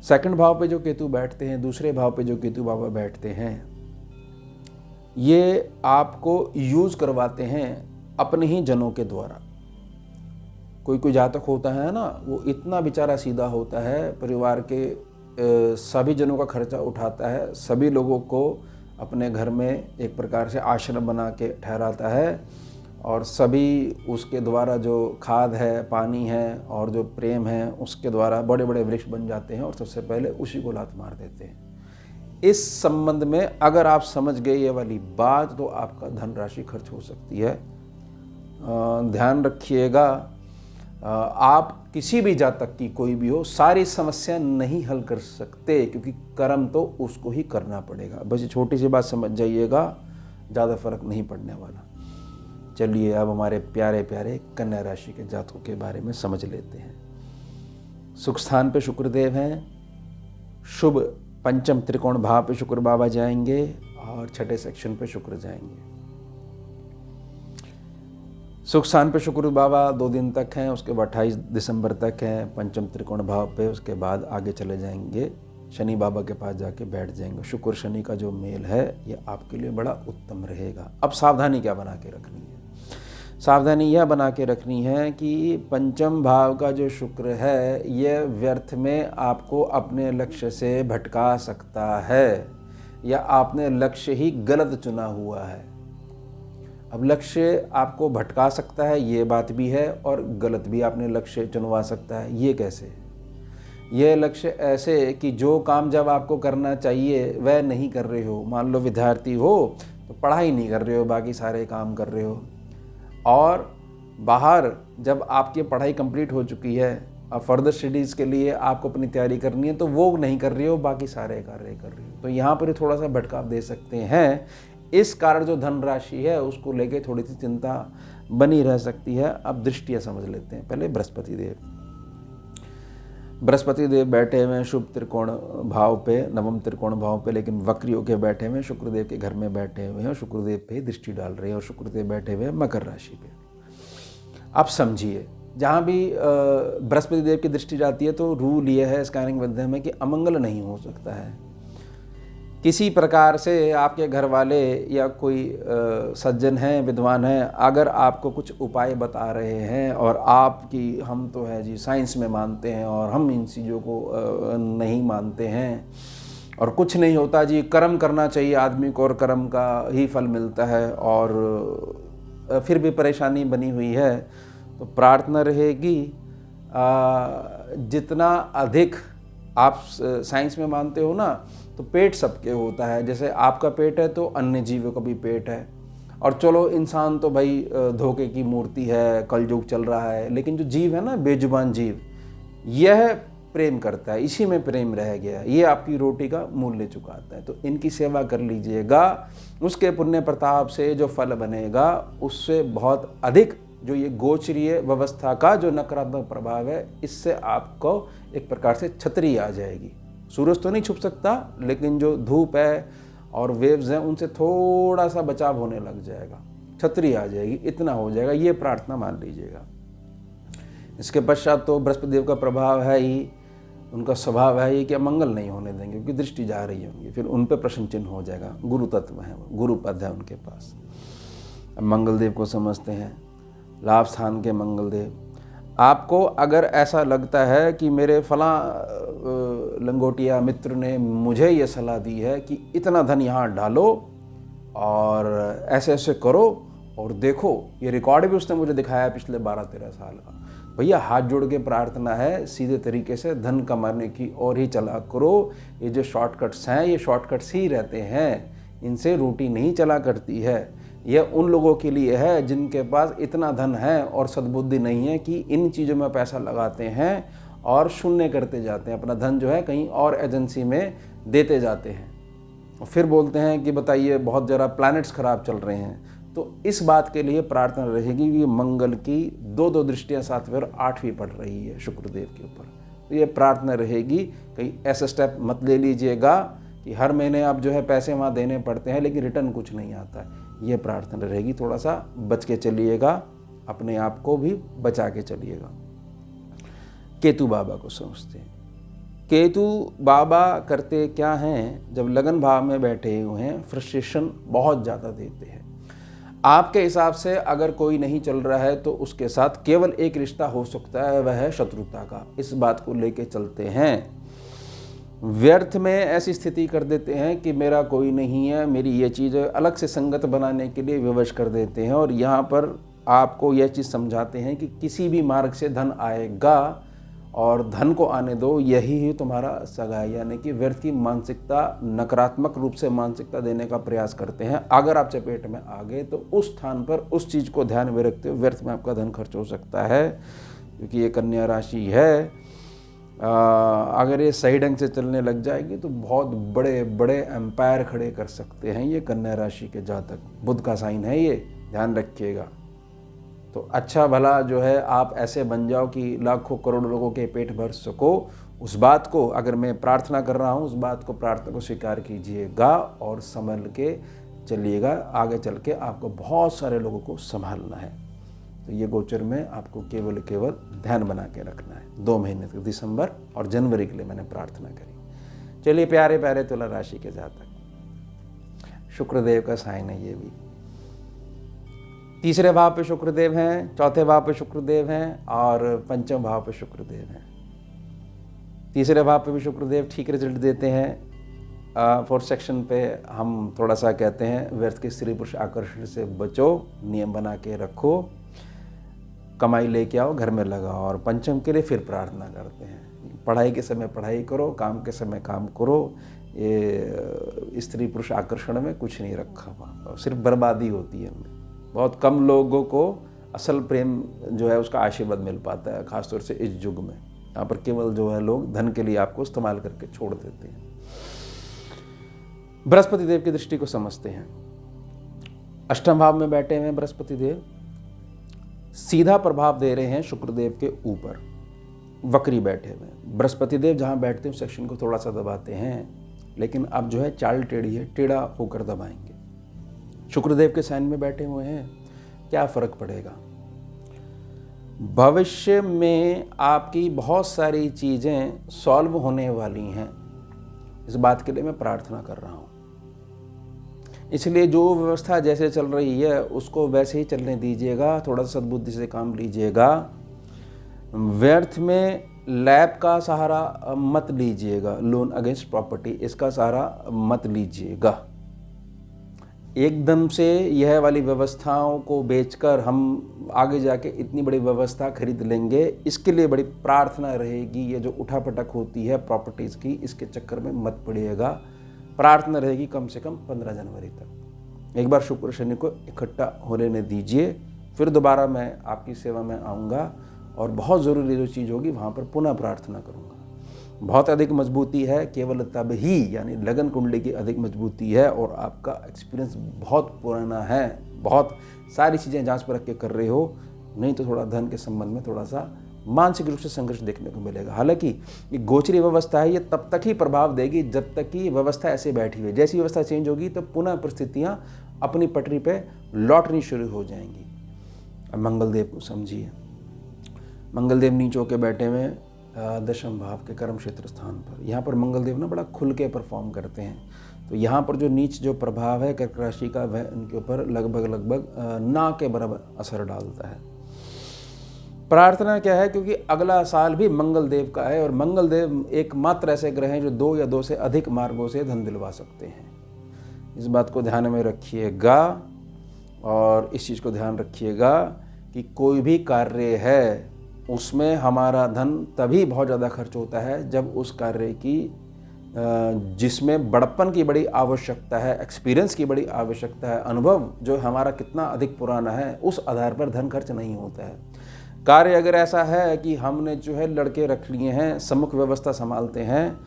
Speaker 2: सेकंड भाव पे जो केतु बैठते हैं, दूसरे भाव पे जो केतु बाबा बैठते हैं, ये आपको यूज करवाते हैं अपने ही जनों के द्वारा। कोई जातक होता है ना, वो इतना बेचारा सीधा होता है, परिवार के सभी जनों का खर्चा उठाता है, सभी लोगों को अपने घर में एक प्रकार से आश्रम बना के ठहराता है, और सभी उसके द्वारा जो खाद है, पानी है और जो प्रेम है उसके द्वारा बड़े बड़े वृक्ष बन जाते हैं और सबसे पहले उसी को लात मार देते हैं। इस संबंध में अगर आप समझ गए ये वाली बात, तो आपका धन राशि खर्च हो सकती है। ध्यान रखिएगा, आप किसी भी जातक की कोई भी हो, सारी समस्या नहीं हल कर सकते, क्योंकि कर्म तो उसको ही करना पड़ेगा। बस ये छोटी सी बात समझ जाइएगा, ज़्यादा फर्क नहीं पड़ने वाला। चलिए अब हमारे प्यारे प्यारे कन्या राशि के जातकों के बारे में समझ लेते हैं। सुख स्थान पे शुक्रदेव हैं, शुभ पंचम त्रिकोण भाव पे शुक्र बाबा जाएंगे और 6ठे सेक्शन पे शुक्र जाएंगे। सुख स्थान पे शुक्र बाबा 2 दिन तक हैं, उसके बाद 28 दिसंबर तक हैं पंचम त्रिकोण भाव पे। उसके बाद आगे चले जाएंगे, शनि बाबा के पास जाके बैठ जाएंगे। शुक्र शनि का जो मेल है ये आपके लिए बड़ा उत्तम रहेगा। अब सावधानी क्या बना के रखनी है? सावधानी यह बना के रखनी है कि पंचम भाव का जो शुक्र है यह व्यर्थ में आपको अपने लक्ष्य से भटका सकता है, या आपने लक्ष्य ही गलत चुना हुआ है। अब लक्ष्य आपको भटका सकता है, ये बात भी है, और गलत भी आपने लक्ष्य चुनवा सकता है। ये कैसे? यह लक्ष्य ऐसे कि जो काम जब आपको करना चाहिए वह नहीं कर रहे हो। मान लो विद्यार्थी हो तो पढ़ाई नहीं कर रहे हो, बाकी सारे काम कर रहे हो, और बाहर जब आपकी पढ़ाई कंप्लीट हो चुकी है, अब फर्दर स्टडीज़ के लिए आपको अपनी तैयारी करनी है, तो वो नहीं कर रही हो, बाकी सारे कार्य कर रही हो। तो यहाँ पर थोड़ा सा भटकाव दे सकते हैं। इस कारण जो धनराशि है उसको लेके थोड़ी सी चिंता बनी रह सकती है। अब दृष्टियाँ समझ लेते हैं। पहले बृहस्पति देव बैठे हुए हैं शुभ त्रिकोण भाव पे, नवम त्रिकोण भाव पे, लेकिन वक्री होके बैठे हुए हैं, शुक्रदेव के घर में बैठे हुए हैं और शुक्रदेव पे दृष्टि डाल रहे हैं, और शुक्रदेव बैठे हुए हैं मकर राशि पे। आप समझिए, जहाँ भी बृहस्पति देव की दृष्टि जाती है तो रूल ये है स्कैनिंग विद्या में कि अमंगल नहीं हो सकता है। किसी प्रकार से आपके घर वाले या कोई सज्जन हैं, विद्वान हैं, अगर आपको कुछ उपाय बता रहे हैं और आपकी हम तो है जी साइंस में मानते हैं और हम इन चीज़ों को नहीं मानते हैं और कुछ नहीं होता जी, कर्म करना चाहिए आदमी को और कर्म का ही फल मिलता है, और फिर भी परेशानी बनी हुई है, तो प्रार्थना रहेगी जितना अधिक आप साइंस में मानते हो ना, तो पेट सबके होता है। जैसे आपका पेट है तो अन्य जीवों का भी पेट है। और चलो इंसान तो भाई धोखे की मूर्ति है, कलयुग चल रहा है, लेकिन जो जीव है ना, बेजुबान जीव, यह प्रेम करता है, इसी में प्रेम रह गया, ये आपकी रोटी का मूल्य चुकाता है। तो इनकी सेवा कर लीजिएगा, उसके पुण्य प्रताप से जो फल बनेगा उससे बहुत अधिक जो ये गोचरीय व्यवस्था का जो नकारात्मक प्रभाव है, इससे आपको एक प्रकार से छतरी आ जाएगी। सूरज तो नहीं छुप सकता, लेकिन जो धूप है और वेव्स हैं उनसे थोड़ा सा बचाव होने लग जाएगा, छतरी आ जाएगी, इतना हो जाएगा। ये प्रार्थना मान लीजिएगा। इसके पश्चात तो बृहस्पति देव का प्रभाव है ही, उनका स्वभाव है ही कि मंगल नहीं होने देंगे, क्योंकि दृष्टि जा रही होंगी, फिर उन पर प्रश्न चिन्ह हो जाएगा। गुरु तत्व है, गुरु पद है उनके पास। अब मंगल देव को समझते हैं, लाभ स्थान के मंगल देव। आपको अगर ऐसा लगता है कि मेरे फला लंगोटिया मित्र ने मुझे ये सलाह दी है कि इतना धन यहाँ डालो और ऐसे ऐसे करो और देखो, ये रिकॉर्ड भी उसने मुझे दिखाया है पिछले 12-13 साल का, भैया हाथ जोड़ के प्रार्थना है, सीधे तरीके से धन कमाने की और ही चला करो। ये जो शॉर्टकट्स हैं, ये शॉर्टकट्स ही रहते हैं, इनसे रोटी नहीं चला करती है। यह उन लोगों के लिए है जिनके पास इतना धन है और सद्बुद्धि नहीं है कि इन चीज़ों में पैसा लगाते हैं और शून्य करते जाते हैं, अपना धन जो है कहीं और एजेंसी में देते जाते हैं, और फिर बोलते हैं कि बताइए बहुत ज़रा प्लैनेट्स खराब चल रहे हैं। तो इस बात के लिए प्रार्थना रहेगी कि मंगल की 2 दृष्टियाँ 7वीं और 8वीं पड़ रही है शुक्रदेव के ऊपर। तो ये प्रार्थना रहेगी, कहीं ऐसा स्टेप मत ले लीजिएगा कि हर महीने आप जो है पैसे वहाँ देने पड़ते हैं लेकिन रिटर्न कुछ नहीं आता है। ये प्रार्थना रहेगी, थोड़ा सा बच के चलिएगा, अपने आप को भी बचा के चलिएगा। केतु बाबा को समझते हैं। केतु बाबा करते क्या हैं, जब लगन भाव में बैठे हुए हैं फ्रस्ट्रेशन बहुत ज़्यादा देते हैं। आपके हिसाब से अगर कोई नहीं चल रहा है तो उसके साथ केवल एक रिश्ता हो सकता है, वह है शत्रुता का। इस बात को लेके चलते हैं, व्यर्थ में ऐसी स्थिति कर देते हैं कि मेरा कोई नहीं है, मेरी ये चीज़ अलग से संगत बनाने के लिए विवश कर देते हैं। और यहाँ पर आपको यह चीज़ समझाते हैं कि किसी भी मार्ग से धन आएगा और धन को आने दो, यही ही तुम्हारा सगा है। यानी कि व्यर्थ की मानसिकता, नकारात्मक रूप से मानसिकता देने का प्रयास करते हैं। अगर आप चपेट में आ गए तो उस स्थान पर उस चीज़ को ध्यान में रखते हुए व्यर्थ में आपका धन खर्च हो सकता है, क्योंकि ये कन्या राशि है। अगर ये सही ढंग से चलने लग जाएगी तो बहुत बड़े बड़े एम्पायर खड़े कर सकते हैं ये कन्या राशि के जातक। बुध का साइन है ये, ध्यान रखिएगा। तो अच्छा भला जो है आप ऐसे बन जाओ कि लाखों करोड़ों लोगों के पेट भर सको। उस बात को, अगर मैं प्रार्थना कर रहा हूँ, उस बात को, प्रार्थना को स्वीकार कीजिएगा और संभल के चलिएगा। आगे चल के आपको बहुत सारे लोगों को संभालना है। तो ये गोचर में आपको केवल ध्यान बना के रखना है। 2 महीने तक, दिसंबर और जनवरी के लिए मैंने प्रार्थना करी। चलिए प्यारे प्यारे तुला राशि के जातक, शुक्रदेव का साइन है ये भी। 3रे भाव पे शुक्रदेव हैं, 4थे भाव पे शुक्रदेव हैं और 5वें भाव पे शुक्रदेव हैं। 3रे भाव पे भी शुक्रदेव ठीक रिजल्ट देते हैं। 4th सेक्शन पे हम थोड़ा सा कहते हैं व्यर्थ के स्त्री पुरुष आकर्षण से बचो, नियम बना के रखो, कमाई लेके आओ, घर में लगाओ। और 5म के लिए फिर प्रार्थना करते हैं। पढ़ाई के समय पढ़ाई करो, काम के समय काम करो। ये स्त्री पुरुष आकर्षण में कुछ नहीं रखा हुआ, सिर्फ बर्बादी होती है इनमें। बहुत कम लोगों को असल प्रेम जो है उसका आशीर्वाद मिल पाता है, खासतौर से इस युग में। यहाँ पर केवल जो है लोग धन के लिए आपको इस्तेमाल करके छोड़ देते हैं। बृहस्पति देव की दृष्टि को समझते हैं। अष्टम भाव में बैठे हुए बृहस्पति देव सीधा प्रभाव दे रहे हैं शुक्रदेव के ऊपर, वक्री बैठे हुए। बृहस्पति देव जहाँ बैठते हैं उस सेक्शन को थोड़ा सा दबाते हैं, लेकिन अब जो है चाल टेढ़ी है, टेढ़ा होकर दबाएंगे। शुक्रदेव के साइन में बैठे हुए हैं, क्या फर्क पड़ेगा? भविष्य में आपकी बहुत सारी चीज़ें सॉल्व होने वाली हैं, इस बात के लिए मैं प्रार्थना कर रहा हूँ। इसलिए जो व्यवस्था जैसे चल रही है उसको वैसे ही चलने दीजिएगा, थोड़ा सा सद्बुद्धि से काम लीजिएगा। व्यर्थ में लैब का सहारा मत लीजिएगा, लोन अगेंस्ट प्रॉपर्टी, इसका सहारा मत लीजिएगा। एकदम से यह वाली व्यवस्थाओं को बेचकर हम आगे जाके इतनी बड़ी व्यवस्था खरीद लेंगे, इसके लिए बड़ी प्रार्थना रहेगी। ये जो उठापटक होती है प्रॉपर्टीज़ की, इसके चक्कर में मत पड़िएगा। प्रार्थना रहेगी कम से कम 15 जनवरी तक। एक बार शुक्र शनि को इकट्ठा हो लेने दीजिए, फिर दोबारा मैं आपकी सेवा में आऊँगा और बहुत ज़रूरी जो चीज़ होगी वहाँ पर पुनः प्रार्थना करूँगा। बहुत अधिक मजबूती है केवल तब ही, यानी लगन कुंडली की अधिक मजबूती है और आपका एक्सपीरियंस बहुत पुराना है, बहुत सारी चीज़ें जांच पर रख के कर रहे हो, नहीं तो थोड़ा धन के संबंध में थोड़ा सा मानसिक रूप से संघर्ष देखने को मिलेगा। हालांकि ये गोचरी व्यवस्था है, ये तब तक ही प्रभाव देगी जब तक कि व्यवस्था ऐसे बैठी हुई है। जैसी व्यवस्था चेंज होगी तो पुनः परिस्थितियाँ अपनी पटरी पर लौटनी शुरू हो जाएंगी। अब मंगलदेव को समझिए। मंगलदेव नीच होकर बैठे हुए दशम भाव के कर्म क्षेत्र स्थान पर। यहाँ पर मंगलदेव ना बड़ा खुल के परफॉर्म करते हैं, तो यहाँ पर जो नीच जो प्रभाव है कर्क राशि का, वह उनके ऊपर लगभग ना के बराबर असर डालता है। प्रार्थना क्या है, क्योंकि अगला साल भी मंगलदेव का है और मंगलदेव एकमात्र ऐसे ग्रह हैं जो 2 या 2 से अधिक मार्गों से धन दिलवा सकते हैं। इस बात को ध्यान में रखिएगा और इस चीज़ को ध्यान रखिएगा कि कोई भी कार्य है उसमें हमारा धन तभी बहुत ज़्यादा खर्च होता है जब उस कार्य की जिसमें बड़प्पन की बड़ी आवश्यकता है, एक्सपीरियंस की बड़ी आवश्यकता है, अनुभव जो हमारा कितना अधिक पुराना है, उस आधार पर धन खर्च नहीं होता है। कार्य अगर ऐसा है कि हमने जो है लड़के रख लिए हैं, सम्मुख व्यवस्था संभालते हैं,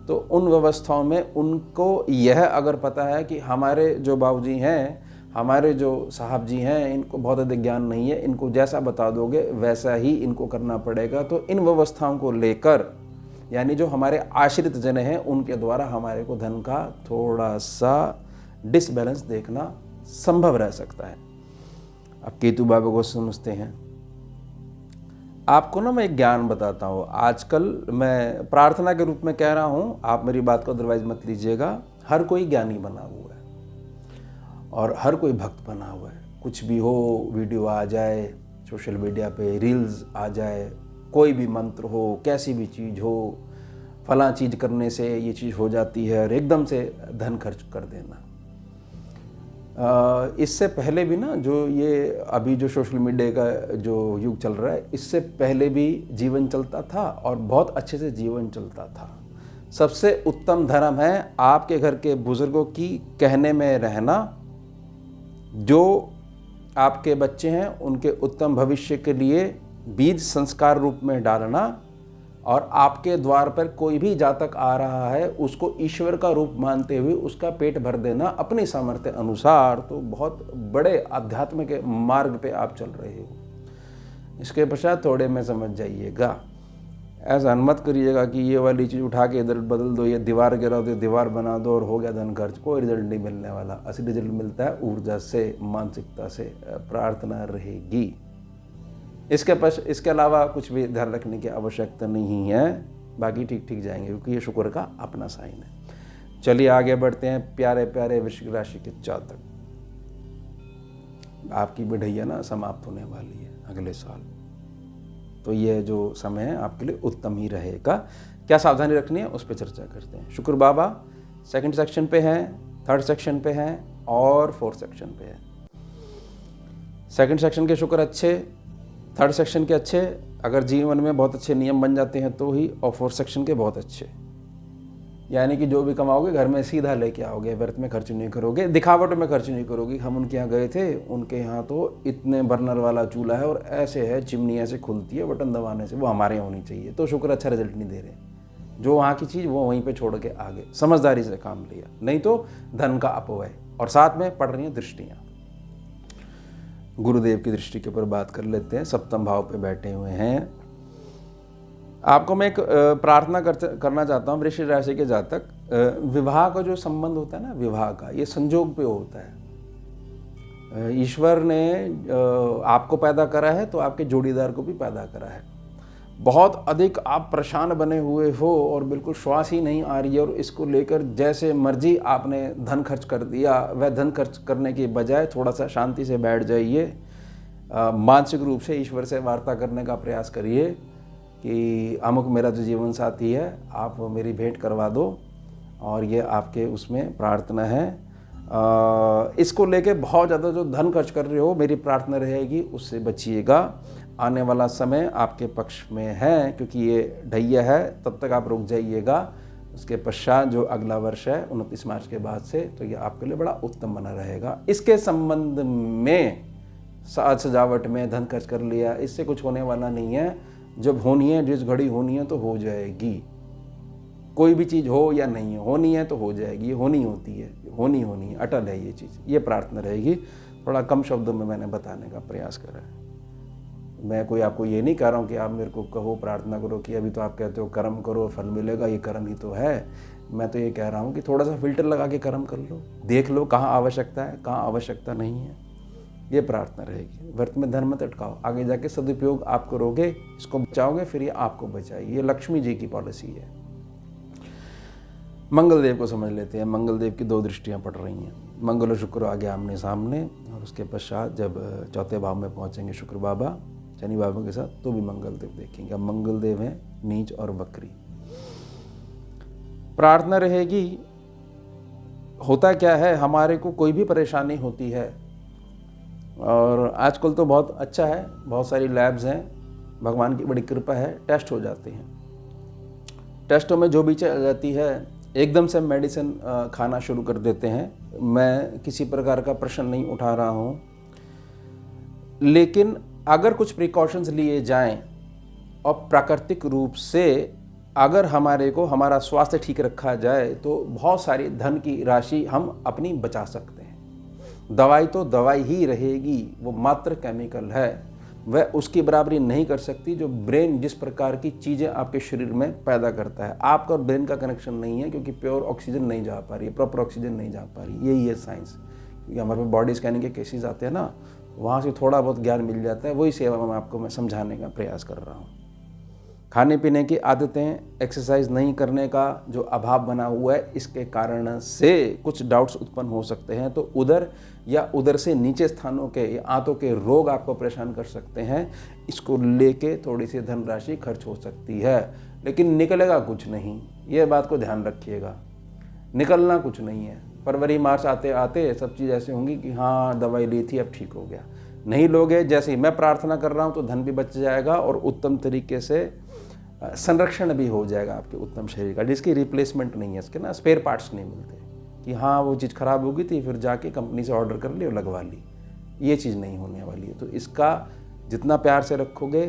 Speaker 2: तो उन व्यवस्थाओं में उनको यह अगर पता है कि हमारे जो बाबूजी हैं, हमारे जो साहब जी हैं, इनको बहुत अधिक ज्ञान नहीं है, इनको जैसा बता दोगे वैसा ही इनको करना पड़ेगा, तो इन व्यवस्थाओं को लेकर, यानी जो हमारे आश्रित जन हैं उनके द्वारा हमारे को धन का थोड़ा सा डिसबैलेंस देखना संभव रह सकता है। अब केतु बाबा को समझते हैं। आपको ना मैं एक ज्ञान बताता हूँ, आजकल मैं प्रार्थना के रूप में कह रहा हूँ, आप मेरी बात को अदरवाइज मत लीजिएगा। हर कोई ज्ञानी बना हुआ है और हर कोई भक्त बना हुआ है। कुछ भी हो, वीडियो आ जाए सोशल मीडिया पे, रील्स आ जाए, कोई भी मंत्र हो, कैसी भी चीज़ हो, फलां चीज़ करने से ये चीज़ हो जाती है और एकदम से धन खर्च कर देना। इससे पहले भी ना, जो ये अभी जो सोशल मीडिया का जो युग चल रहा है, इससे पहले भी जीवन चलता था और बहुत अच्छे से जीवन चलता था। सबसे उत्तम धर्म है आपके घर के बुजुर्गों की कहने में रहना, जो आपके बच्चे हैं उनके उत्तम भविष्य के लिए बीज संस्कार रूप में डालना, और आपके द्वार पर कोई भी जातक आ रहा है उसको ईश्वर का रूप मानते हुए उसका पेट भर देना अपनी सामर्थ्य अनुसार। तो बहुत बड़े आध्यात्म के मार्ग पे आप चल रहे हो। इसके पश्चात थोड़े में समझ जाइएगा। ऐसा मत करिएगा कि ये वाली चीज़ उठा के इधर बदल दो, ये दीवार गिरा दो, दीवार बना दो और हो गया धन खर्च। कोई रिजल्ट नहीं मिलने वाला। असली रिजल्ट मिलता है ऊर्जा से, मानसिकता से। प्रार्थना रहेगी। इसके अलावा कुछ भी ध्यान रखने की आवश्यकता नहीं है। बाकी ठीक ठीक जाएंगे क्योंकि ये शुक्र का अपना साइन है। चलिए आगे बढ़ते हैं। प्यारे प्यारे वृश्चिक राशि के जातक, आपकी बढ़ैया ना समाप्त होने वाली है अगले साल, तो ये जो समय है आपके लिए उत्तम ही रहेगा। क्या सावधानी रखनी है उस पर चर्चा करते हैं। शुक्र बाबा 2nd सेक्शन पे हैं, 3rd सेक्शन पे हैं और 4th सेक्शन पे है। 2nd सेक्शन के शुक्र अच्छे, 3rd सेक्शन के अच्छे, अगर जीवन में बहुत अच्छे नियम बन जाते हैं तो ही, और 4th सेक्शन के बहुत अच्छे, यानी कि जो भी कमाओगे घर में सीधा लेके आओगे, व्यर्थ में खर्च नहीं करोगे, दिखावट में खर्च नहीं करोगे। हम उनके यहाँ गए थे, उनके यहाँ तो इतने बर्नर वाला चूल्हा है और ऐसे है, चिमनी ऐसे खुलती है बटन दबाने से, वो हमारे यहाँ होनी चाहिए। तो शुक्र अच्छा रिजल्ट नहीं दे रहे, जो वहाँ की चीज़ वो वहीं पे छोड़ के आगे, समझदारी से काम लिया, नहीं तो धन का अपव्यय। और साथ में पड़ रही हैं दृष्टियाँ। गुरुदेव की दृष्टि के ऊपर बात कर लेते हैं। सप्तम भाव पे बैठे हुए हैं। आपको मैं एक प्रार्थना करना चाहता हूँ। वृश्चिक राशि के जातक, विवाह का जो संबंध होता है ना, विवाह का ये संजोग पे होता है। ईश्वर ने आपको पैदा करा है तो आपके जोड़ीदार को भी पैदा करा है। बहुत अधिक आप परेशान बने हुए हो और बिल्कुल श्वास ही नहीं आ रही है, और इसको लेकर जैसे मर्जी आपने धन खर्च कर दिया। वह धन खर्च करने की बजाय थोड़ा सा शांति से बैठ जाइए, मानसिक रूप से ईश्वर से वार्ता करने का प्रयास करिए कि अमुक मेरा जो जीवन साथी है, आप मेरी भेंट करवा दो, और ये आपके उसमें प्रार्थना है। इसको लेके बहुत ज़्यादा जो धन खर्च कर रहे हो, मेरी प्रार्थना रहेगी उससे बचिएगा। आने वाला समय आपके पक्ष में है, क्योंकि ये ढैया है, तब तक आप रुक जाइएगा। उसके पश्चात जो अगला वर्ष है 29 मार्च के बाद से, तो ये आपके लिए बड़ा उत्तम बना रहेगा। इसके संबंध में साज सजावट में धन खर्च कर लिया, इससे कुछ होने वाला नहीं है। जब होनी है, जिस घड़ी होनी है तो हो जाएगी। कोई भी चीज़ हो या नहीं हो, होनी है तो हो जाएगी। ये होनी होती है, होनी है, अटल है ये चीज़। ये प्रार्थना रहेगी। थोड़ा कम शब्दों में मैंने बताने का प्रयास करा है। मैं कोई आपको ये नहीं कह रहा हूँ कि आप मेरे को कहो प्रार्थना करो, कि अभी तो आप कहते हो कर्म करो फल मिलेगा, ये कर्म ही तो है। मैं तो ये कह रहा हूँ कि थोड़ा सा फिल्टर लगा के कर्म कर लो, देख लो कहाँ आवश्यकता है, कहाँ आवश्यकता नहीं है। ये प्रार्थना रहेगी। व्यर्थ में धन मत अटकाओ, आगे जाके सदुपयोग आप करोगे, इसको बचाओगे, फिर ये आपको बचाएगी। ये लक्ष्मी जी की पॉलिसी है। मंगल देव को समझ लेते हैं। मंगल देव की 2 दृष्टियाँ पड़ रही हैं। मंगल और शुक्र आगे आमने सामने, और उसके पश्चात जब 4थे भाव में पहुँचेंगे शुक्र बाबा शनि बाबा के साथ, तो भी मंगल देव देखेंगे। अब मंगल देव हैं नीच और वक्री। प्रार्थना रहेगी। होता क्या है, हमारे को कोई भी परेशानी होती है, और आजकल तो बहुत अच्छा है, बहुत सारी लैब्स हैं, भगवान की बड़ी कृपा है, टेस्ट हो जाते हैं। टेस्टों में जो भी चल जाती है, एकदम से मेडिसिन खाना शुरू कर देते हैं। मैं किसी प्रकार का प्रश्न नहीं उठा रहा हूँ, लेकिन अगर कुछ प्रिकॉशंस लिए जाएं और प्राकृतिक रूप से अगर हमारे को हमारा स्वास्थ्य ठीक रखा जाए, तो बहुत सारी धन की राशि हम अपनी बचा सकते हैं। दवाई तो दवाई ही रहेगी, वो मात्र केमिकल है, वह उसकी बराबरी नहीं कर सकती जो ब्रेन जिस प्रकार की चीज़ें आपके शरीर में पैदा करता है। आपका और ब्रेन का कनेक्शन नहीं है, क्योंकि प्योर ऑक्सीजन नहीं जा पा रही है, प्रॉपर ऑक्सीजन नहीं जा पा रही। यही है साइंस। क्योंकि हमारे पास बॉडी स्कैनिंग के केसेस आते हैं ना, वहाँ से थोड़ा बहुत ज्ञान मिल जाता है। वही सेवा में आपको मैं समझाने का प्रयास कर रहा हूँ। खाने पीने की आदतें, एक्सरसाइज नहीं करने का जो अभाव बना हुआ है, इसके कारण से कुछ डाउट्स उत्पन्न हो सकते हैं। तो उधर या उधर से नीचे स्थानों के या आंतों के रोग आपको परेशान कर सकते हैं। इसको लेके थोड़ी सी धनराशि खर्च हो सकती है, लेकिन निकलेगा कुछ नहीं। ये बात को ध्यान रखिएगा, निकलना कुछ नहीं है। फरवरी मार्च आते आते सब चीज़ ऐसे होंगी कि हाँ दवाई ली थी अब ठीक हो गया। नहीं लोगे, जैसे ही मैं प्रार्थना कर रहा हूँ, तो धन भी बच जाएगा और उत्तम तरीके से संरक्षण भी हो जाएगा आपके उत्तम शरीर का, जिसकी रिप्लेसमेंट नहीं है। इसके ना स्पेयर पार्ट्स नहीं मिलते कि हाँ वो चीज़ ख़राब हो गई थी फिर जाके कंपनी से ऑर्डर कर ली और लगवा ली। ये चीज़ नहीं होने वाली है। तो इसका जितना प्यार से रखोगे,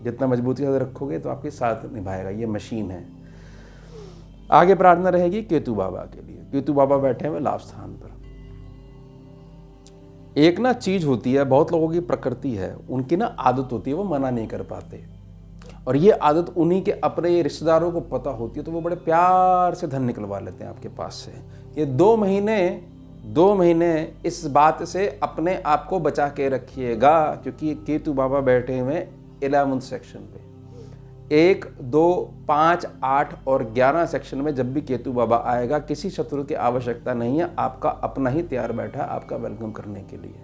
Speaker 2: जितना मजबूती से रखोगे, तो आपके साथ निभाएगा। ये मशीन है। आगे प्रार्थना रहेगी केतु बाबा के लिए। केतु बाबा बैठे हुए लाभ स्थान पर। एक ना चीज़ होती है, बहुत लोगों की प्रकृति है, उनकी ना आदत होती है, वो मना नहीं कर पाते, और ये आदत उन्हीं के अपने रिश्तेदारों को पता होती है, तो वो बड़े प्यार से धन निकलवा लेते हैं आपके पास से। ये 2 महीने इस बात से अपने आप को बचा के रखिएगा, क्योंकि केतु बाबा बैठे हुए 11th सेक्शन पे। 1, 2, 5, 8 और 11 सेक्शन में जब भी केतु बाबा आएगा, किसी शत्रु की आवश्यकता नहीं है। आपका अपना ही तैयार बैठा है आपका वेलकम करने के लिए।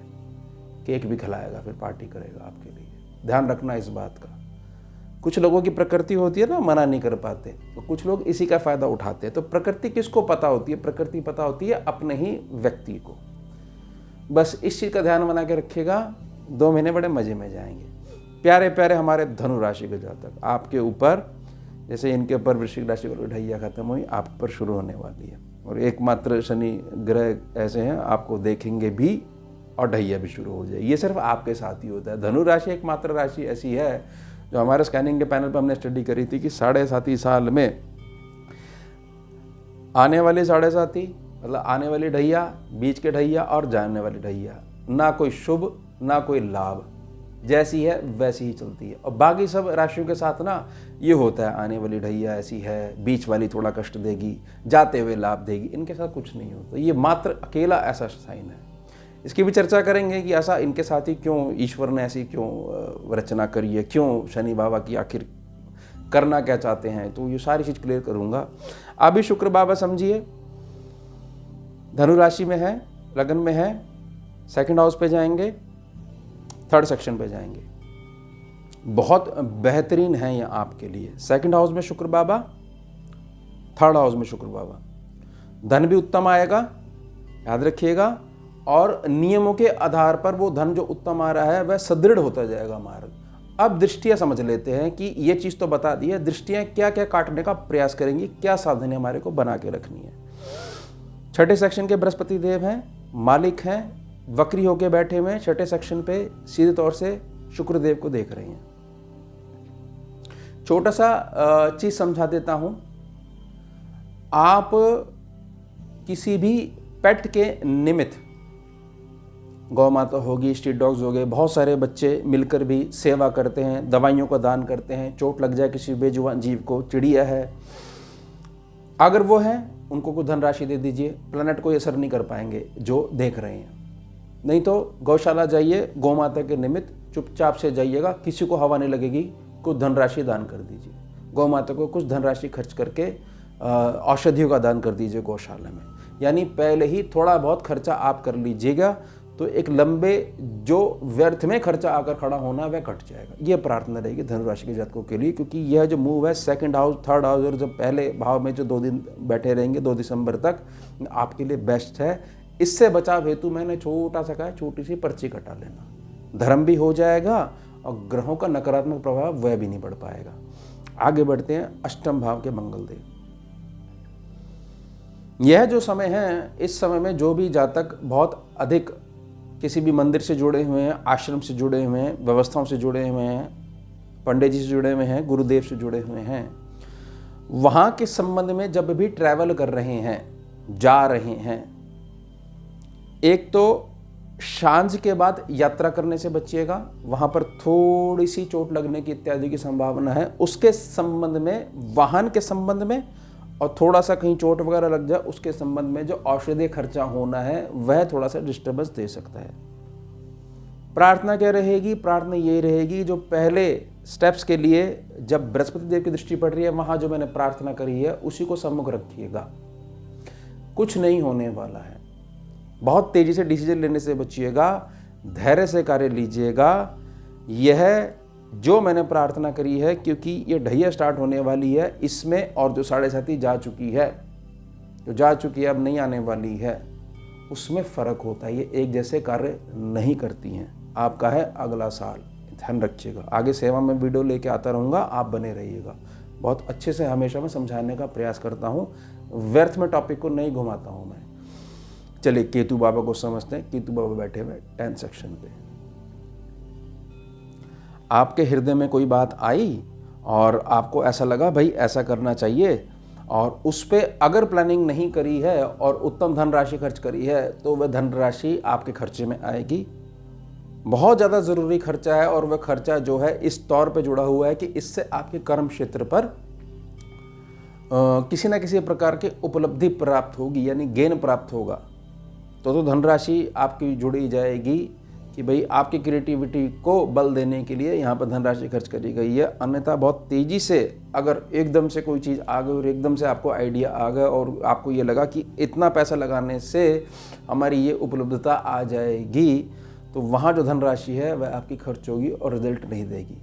Speaker 2: केक भी खिलाएगा, फिर पार्टी करेगा आपके लिए। ध्यान रखना इस बात का। कुछ लोगों की प्रकृति होती है ना, मना नहीं कर पाते, तो कुछ लोग इसी का फ़ायदा उठाते हैं। तो प्रकृति किसको पता होती है? प्रकृति पता होती है अपने ही व्यक्ति को। बस इस चीज़ का ध्यान बना के रखिएगा, 2 महीने बड़े मज़े में जाएंगे। प्यारे प्यारे हमारे धनु राशि के जातक, आपके ऊपर जैसे इनके ऊपर वृश्चिक राशि वाली ढैया खत्म हुई, आप पर शुरू होने वाली है। और एकमात्र शनि ग्रह ऐसे हैं, आपको देखेंगे भी और ढैया भी शुरू हो जाएगी। ये सिर्फ आपके साथ ही होता है। धनु राशि एकमात्र राशि ऐसी है जो हमारे स्कैनिंग के पैनल पर हमने स्टडी करी थी कि 7.5 साल में आने वाली 7.5 मतलब आने वाली ढैया, बीच के ढैया और जाने वाली ढैया, ना कोई शुभ ना कोई लाभ, जैसी है वैसी ही चलती है। और बाकी सब राशियों के साथ ना ये होता है, आने वाली ढैया ऐसी है, बीच वाली थोड़ा कष्ट देगी, जाते हुए लाभ देगी। इनके साथ कुछ नहीं होता, ये मात्र अकेला ऐसा साइन है। इसकी भी चर्चा करेंगे कि ऐसा इनके साथ ही क्यों, ईश्वर ने ऐसी क्यों रचना करी है, क्यों शनि बाबा की आखिर करना क्या चाहते हैं, तो ये सारी चीज़ क्लियर करूँगा। अभी शुक्र बाबा समझिए धनु राशि में है, लगन में है, 2nd हाउस पे जाएंगे, 3rd सेक्शन पे जाएंगे। बहुत बेहतरीन है ये आपके लिए। 2nd हाउस में शुक्र बाबा, 3rd हाउस में शुक्र बाबा, धन भी उत्तम आएगा, याद रखिएगा। और नियमों के आधार पर वो धन जो उत्तम आ रहा है वह सुदृढ़ होता जाएगा मार्ग। अब दृष्टियां समझ लेते हैं कि ये चीज़ तो बता दी है, दृष्टियां क्या क्या काटने का प्रयास करेंगी, क्या सावधानी हमारे को बना के रखनी है। 6ठे सेक्शन के बृहस्पति देव हैं, मालिक हैं, वक्री होके बैठे हुए हैं 6ठे सेक्शन पे, सीधे तौर से शुक्रदेव को देख रहे हैं। छोटा सा चीज़ समझा देता हूं, आप किसी भी पेट के निमित्त, गौ माता होगी, स्ट्रीट डॉग्स हो गए, बहुत सारे बच्चे मिलकर भी सेवा करते हैं, दवाइयों का दान करते हैं। चोट लग जाए किसी बेजुबान जीव को, चिड़िया है, अगर वो है उनको कुछ धनराशि दे दीजिए, प्लैनेट को ये असर नहीं कर पाएंगे जो देख रहे हैं। नहीं तो गौशाला जाइए, गौ माता के निमित्त चुपचाप से जाइएगा, किसी को हवा नहीं लगेगी, कुछ धनराशि दान कर दीजिए। गौ माता को कुछ धनराशि खर्च करके औषधियों का दान कर दीजिए गौशाला में। यानी पहले ही थोड़ा बहुत खर्चा आप कर लीजिएगा, तो एक लंबे जो व्यर्थ में खर्चा आकर खड़ा होना वह कट जाएगा। ये प्रार्थना रहेगी धनुराशि के जातकों के लिए, क्योंकि यह जो मूव है 2nd हाउस, 3rd हाउस और जब पहले भाव में जो 2 दिन बैठे रहेंगे 2 दिसंबर तक, आपके लिए बेस्ट है। इससे बचाव हेतु मैंने छोटा सा कहा, छोटी सी पर्ची कटा लेना, धर्म भी हो जाएगा और ग्रहों का नकारात्मक प्रभाव वह भी नहीं बढ़ पाएगा। आगे बढ़ते हैं 8म भाव के मंगल देव। यह जो समय है, इस समय में जो भी जातक बहुत अधिक किसी भी मंदिर से जुड़े हुए हैं, आश्रम से जुड़े हुए हैं, व्यवस्थाओं से जुड़े हुए हैं, पंडित जी से जुड़े हुए हैं, गुरुदेव से जुड़े हुए हैं, वहाँ के संबंध में जब भी ट्रैवल कर रहे हैं, जा रहे हैं, एक तो सांझ के बाद यात्रा करने से बचिएगा, वहाँ पर थोड़ी सी चोट लगने की इत्यादि की संभावना है। उसके संबंध में, वाहन के संबंध में, और थोड़ा सा कहीं चोट वगैरह लग जाए उसके संबंध में जो औषधि खर्चा होना है वह थोड़ा सा डिस्टर्बेंस दे सकता है। प्रार्थना क्या रहेगी? प्रार्थना यही रहेगी, जो पहले स्टेप्स के लिए जब बृहस्पति देव की दृष्टि पड़ रही है, वहाँ जो मैंने प्रार्थना करी है उसी को सम्मुख रखिएगा। कुछ नहीं होने वाला है। बहुत तेज़ी से डिसीजन लेने से बचिएगा, धैर्य से कार्य लीजिएगा। यह जो मैंने प्रार्थना करी है, क्योंकि ये ढैया स्टार्ट होने वाली है इसमें, और जो 7.5 जा चुकी है, जो जा चुकी है अब नहीं आने वाली है, उसमें फ़र्क होता है। ये एक जैसे कार्य नहीं करती हैं। आपका है अगला साल, ध्यान रखिएगा। आगे सेवा में वीडियो लेके आता रहूँगा, आप बने रहिएगा। बहुत अच्छे से हमेशा मैं समझाने का प्रयास करता हूँ, व्यर्थ में टॉपिक को नहीं घुमाता हूँ मैं। चलिए केतु बाबा को समझते हैं। केतु बाबा बैठे हुए 10th सेक्शन पे। आपके हृदय में कोई बात आई और आपको ऐसा लगा भाई ऐसा करना चाहिए, और उस पर अगर प्लानिंग नहीं करी है और उत्तम धनराशि खर्च करी है, तो वह धनराशि आपके खर्चे में आएगी। बहुत ज़्यादा ज़रूरी खर्चा है, और वह खर्चा जो है इस तौर पे जुड़ा हुआ है कि इससे आपके कर्म क्षेत्र पर किसी न किसी प्रकार की उपलब्धि प्राप्त होगी, यानी गेन प्राप्त होगा। तो धनराशि आपकी जुड़ी जाएगी कि भाई आपकी क्रिएटिविटी को बल देने के लिए यहाँ पर धनराशि खर्च करी गई है। अन्यथा बहुत तेज़ी से अगर एकदम से कोई चीज़ आ गई और एकदम से आपको आइडिया आ गया और आपको ये लगा कि इतना पैसा लगाने से हमारी ये उपलब्धता आ जाएगी, तो वहाँ जो धनराशि है वह आपकी खर्च होगी और रिजल्ट नहीं देगी।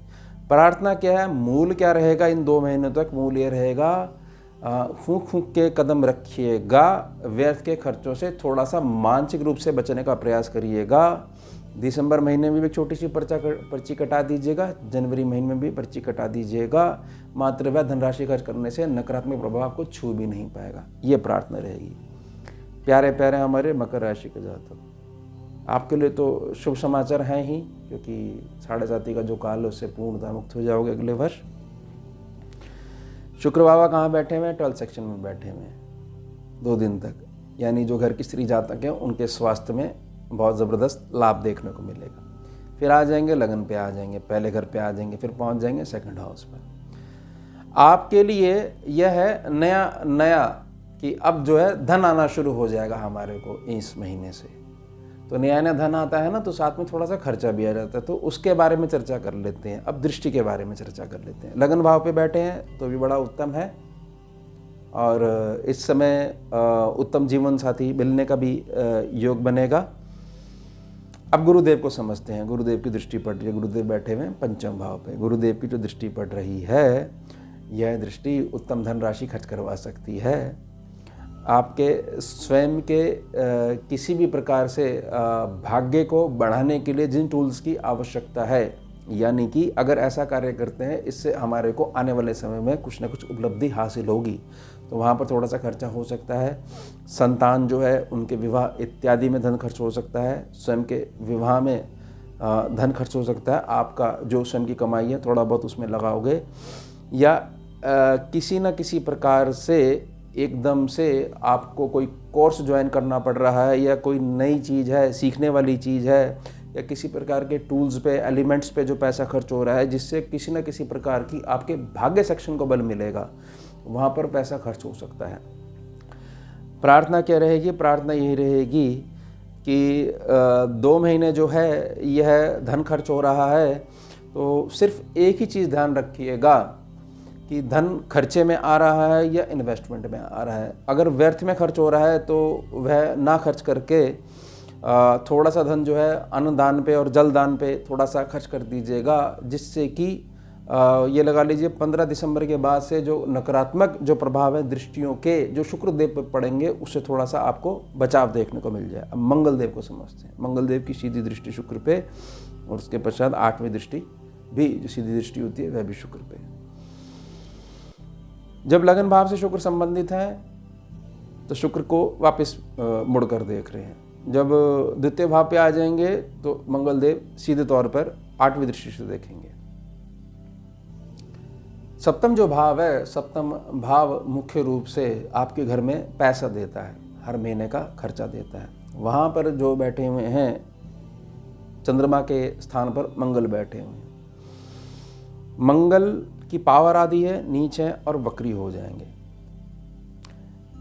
Speaker 2: प्रार्थना क्या है? मूल क्या रहेगा इन 2 महीनों तक? मूल ये रहेगा, फूंक फूंक के कदम रखिएगा, व्यर्थ के खर्चों से थोड़ा सा मानसिक रूप से बचने का प्रयास करिएगा। दिसंबर महीने में भी एक छोटी सी पर्ची कटा दीजिएगा, जनवरी महीने में भी पर्ची कटा दीजिएगा। मातृव्यय धनराशि खर्च करने से नकारात्मक प्रभाव आपको छू भी नहीं पाएगा, ये प्रार्थना रहेगी। प्यारे प्यारे हमारे मकर राशि के जातक, आपके लिए तो शुभ समाचार हैं ही, क्योंकि साढ़े साथी का जो काल है उससे पूर्णतः मुक्त हो जाओगे अगले वर्ष। शुक्र बाबा कहाँ बैठे हुए हैं? 12th सेक्शन में बैठे हुए हैं 2 दिन तक, यानी जो घर की स्त्री जातक हैं उनके स्वास्थ्य में बहुत ज़बरदस्त लाभ देखने को मिलेगा। फिर आ जाएंगे लगन पे, आ जाएंगे पहले घर पे, आ जाएंगे फिर पहुंच जाएंगे 2nd हाउस पर। आपके लिए यह है नया कि अब जो है धन आना शुरू हो जाएगा हमारे को इस महीने से। तो नया धन आता है ना, तो साथ में थोड़ा सा खर्चा भी आ जाता है, तो उसके बारे में चर्चा कर लेते हैं। अब दृष्टि के बारे में चर्चा कर लेते हैं। लगन भाव पे बैठे हैं तो भी बड़ा उत्तम है, और इस समय उत्तम जीवन साथी मिलने का भी योग बनेगा। अब गुरुदेव को समझते हैं। गुरुदेव की दृष्टि पड़ रही है, गुरुदेव बैठे हुए हैं 5वें भाव पे। गुरुदेव की जो दृष्टि पड़ रही है, यह दृष्टि उत्तम धनराशि खर्च करवा सकती है। आपके स्वयं के किसी भी प्रकार से भाग्य को बढ़ाने के लिए जिन टूल्स की आवश्यकता है, यानी कि अगर ऐसा कार्य करते हैं इससे हमारे को आने वाले समय में कुछ ना कुछ उपलब्धि हासिल होगी, तो वहाँ पर थोड़ा सा खर्चा हो सकता है। संतान जो है उनके विवाह इत्यादि में धन खर्च हो सकता है। स्वयं के विवाह में धन खर्च हो सकता है। आपका जो स्वयं की कमाई है थोड़ा बहुत उसमें लगाओगे, या किसी न किसी प्रकार से एकदम से आपको कोई कोर्स ज्वाइन करना पड़ रहा है, या कोई नई चीज़ है, सीखने वाली चीज़ है, या किसी प्रकार के टूल्स पे, एलिमेंट्स पे जो पैसा खर्च हो रहा है, जिससे किसी न किसी प्रकार की आपके भाग्य सेक्शन को बल मिलेगा, वहाँ पर पैसा खर्च हो सकता है। प्रार्थना क्या रहेगी? प्रार्थना यही रहेगी कि 2 महीने जो है यह धन खर्च हो रहा है, तो सिर्फ एक ही चीज़ ध्यान रखिएगा कि धन खर्चे में आ रहा है या इन्वेस्टमेंट में आ रहा है। अगर व्यर्थ में खर्च हो रहा है तो वह ना खर्च करके थोड़ा सा धन जो है अन्नदान पे और जल दान पे थोड़ा सा खर्च कर दीजिएगा, जिससे कि ये लगा लीजिए 15 दिसंबर के बाद से जो नकारात्मक जो प्रभाव है दृष्टियों के, जो शुक्र देव पर पड़ेंगे, उससे थोड़ा सा आपको बचाव देखने को मिल जाए। अब मंगल देव को समझते हैं। मंगल देव की सीधी दृष्टि शुक्र पे, और उसके पश्चात 8वीं दृष्टि भी जो सीधी दृष्टि होती है वह भी शुक्र पे। जब लगन भाव से शुक्र संबंधित है तो शुक्र को वापस मुड़कर देख रहे हैं। जब द्वितीय भाव पे आ जाएंगे तो मंगल देव सीधे तौर पर 8वीं दृष्टि से देखेंगे। सप्तम जो भाव है, सप्तम भाव मुख्य रूप से आपके घर में पैसा देता है, हर महीने का खर्चा देता है। वहाँ पर जो बैठे हुए हैं, चंद्रमा के स्थान पर मंगल बैठे हुए हैं। मंगल की पावर आदि है, नीच है और वक्री हो जाएंगे।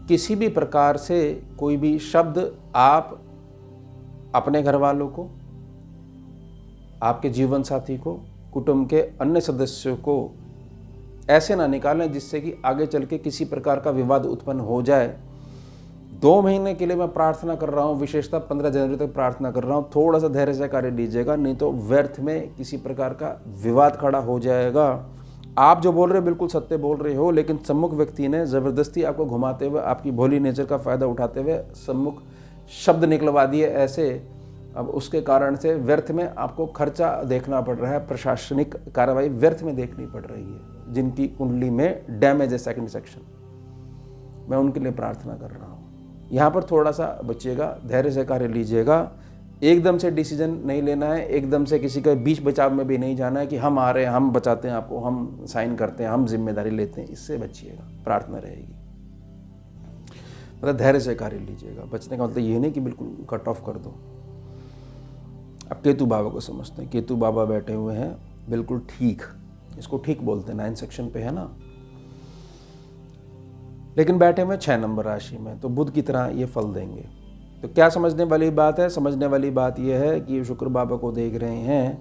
Speaker 2: किसी भी प्रकार से कोई भी शब्द आप अपने घर वालों को, आपके जीवन साथी को, कुटुंब के अन्य सदस्यों को ऐसे ना निकालें जिससे कि आगे चल के किसी प्रकार का विवाद उत्पन्न हो जाए। 2 महीने के लिए मैं प्रार्थना कर रहा हूँ, विशेषतः 15 जनवरी तक प्रार्थना कर रहा हूँ, थोड़ा सा धैर्य से कार्य लीजिएगा, नहीं तो व्यर्थ में किसी प्रकार का विवाद खड़ा हो जाएगा। आप जो बोल रहे हो बिल्कुल सत्य बोल रहे हो, लेकिन सम्मुख व्यक्ति ने ज़बरदस्ती आपको घुमाते हुए, आपकी भोली नेचर का फ़ायदा उठाते हुए सम्मुख शब्द निकलवा दिए ऐसे। अब उसके कारण से व्यर्थ में आपको खर्चा देखना पड़ रहा है, प्रशासनिक कार्रवाई व्यर्थ में देखनी पड़ रही है। जिनकी कुंडली में डैमेज है 2nd सेक्शन, मैं उनके लिए प्रार्थना कर रहा हूँ। यहाँ पर थोड़ा सा बचिएगा, धैर्य से कार्य लीजिएगा। एकदम से डिसीजन नहीं लेना है, एकदम से किसी के बीच बचाव में भी नहीं जाना है कि हम आ रहे हैं, हम बचाते हैं आपको, हम साइन करते हैं, हम जिम्मेदारी लेते हैं। इससे बचिएगा, प्रार्थना रहेगी। मतलब धैर्य से कार्य लीजिएगा। बचने का मतलब ये नहीं कि बिल्कुल कट ऑफ कर दो। अब केतु बाबा को समझते हैं। केतु बाबा बैठे हुए हैं बिल्कुल ठीक, इसको ठीक बोलते हैं, 9 सेक्शन पे है ना, लेकिन बैठे हुए 6 नंबर राशि में, तो बुध की तरह ये फल देंगे। तो क्या समझने वाली बात है? समझने वाली बात यह है कि शुक्र बाबा को देख रहे हैं।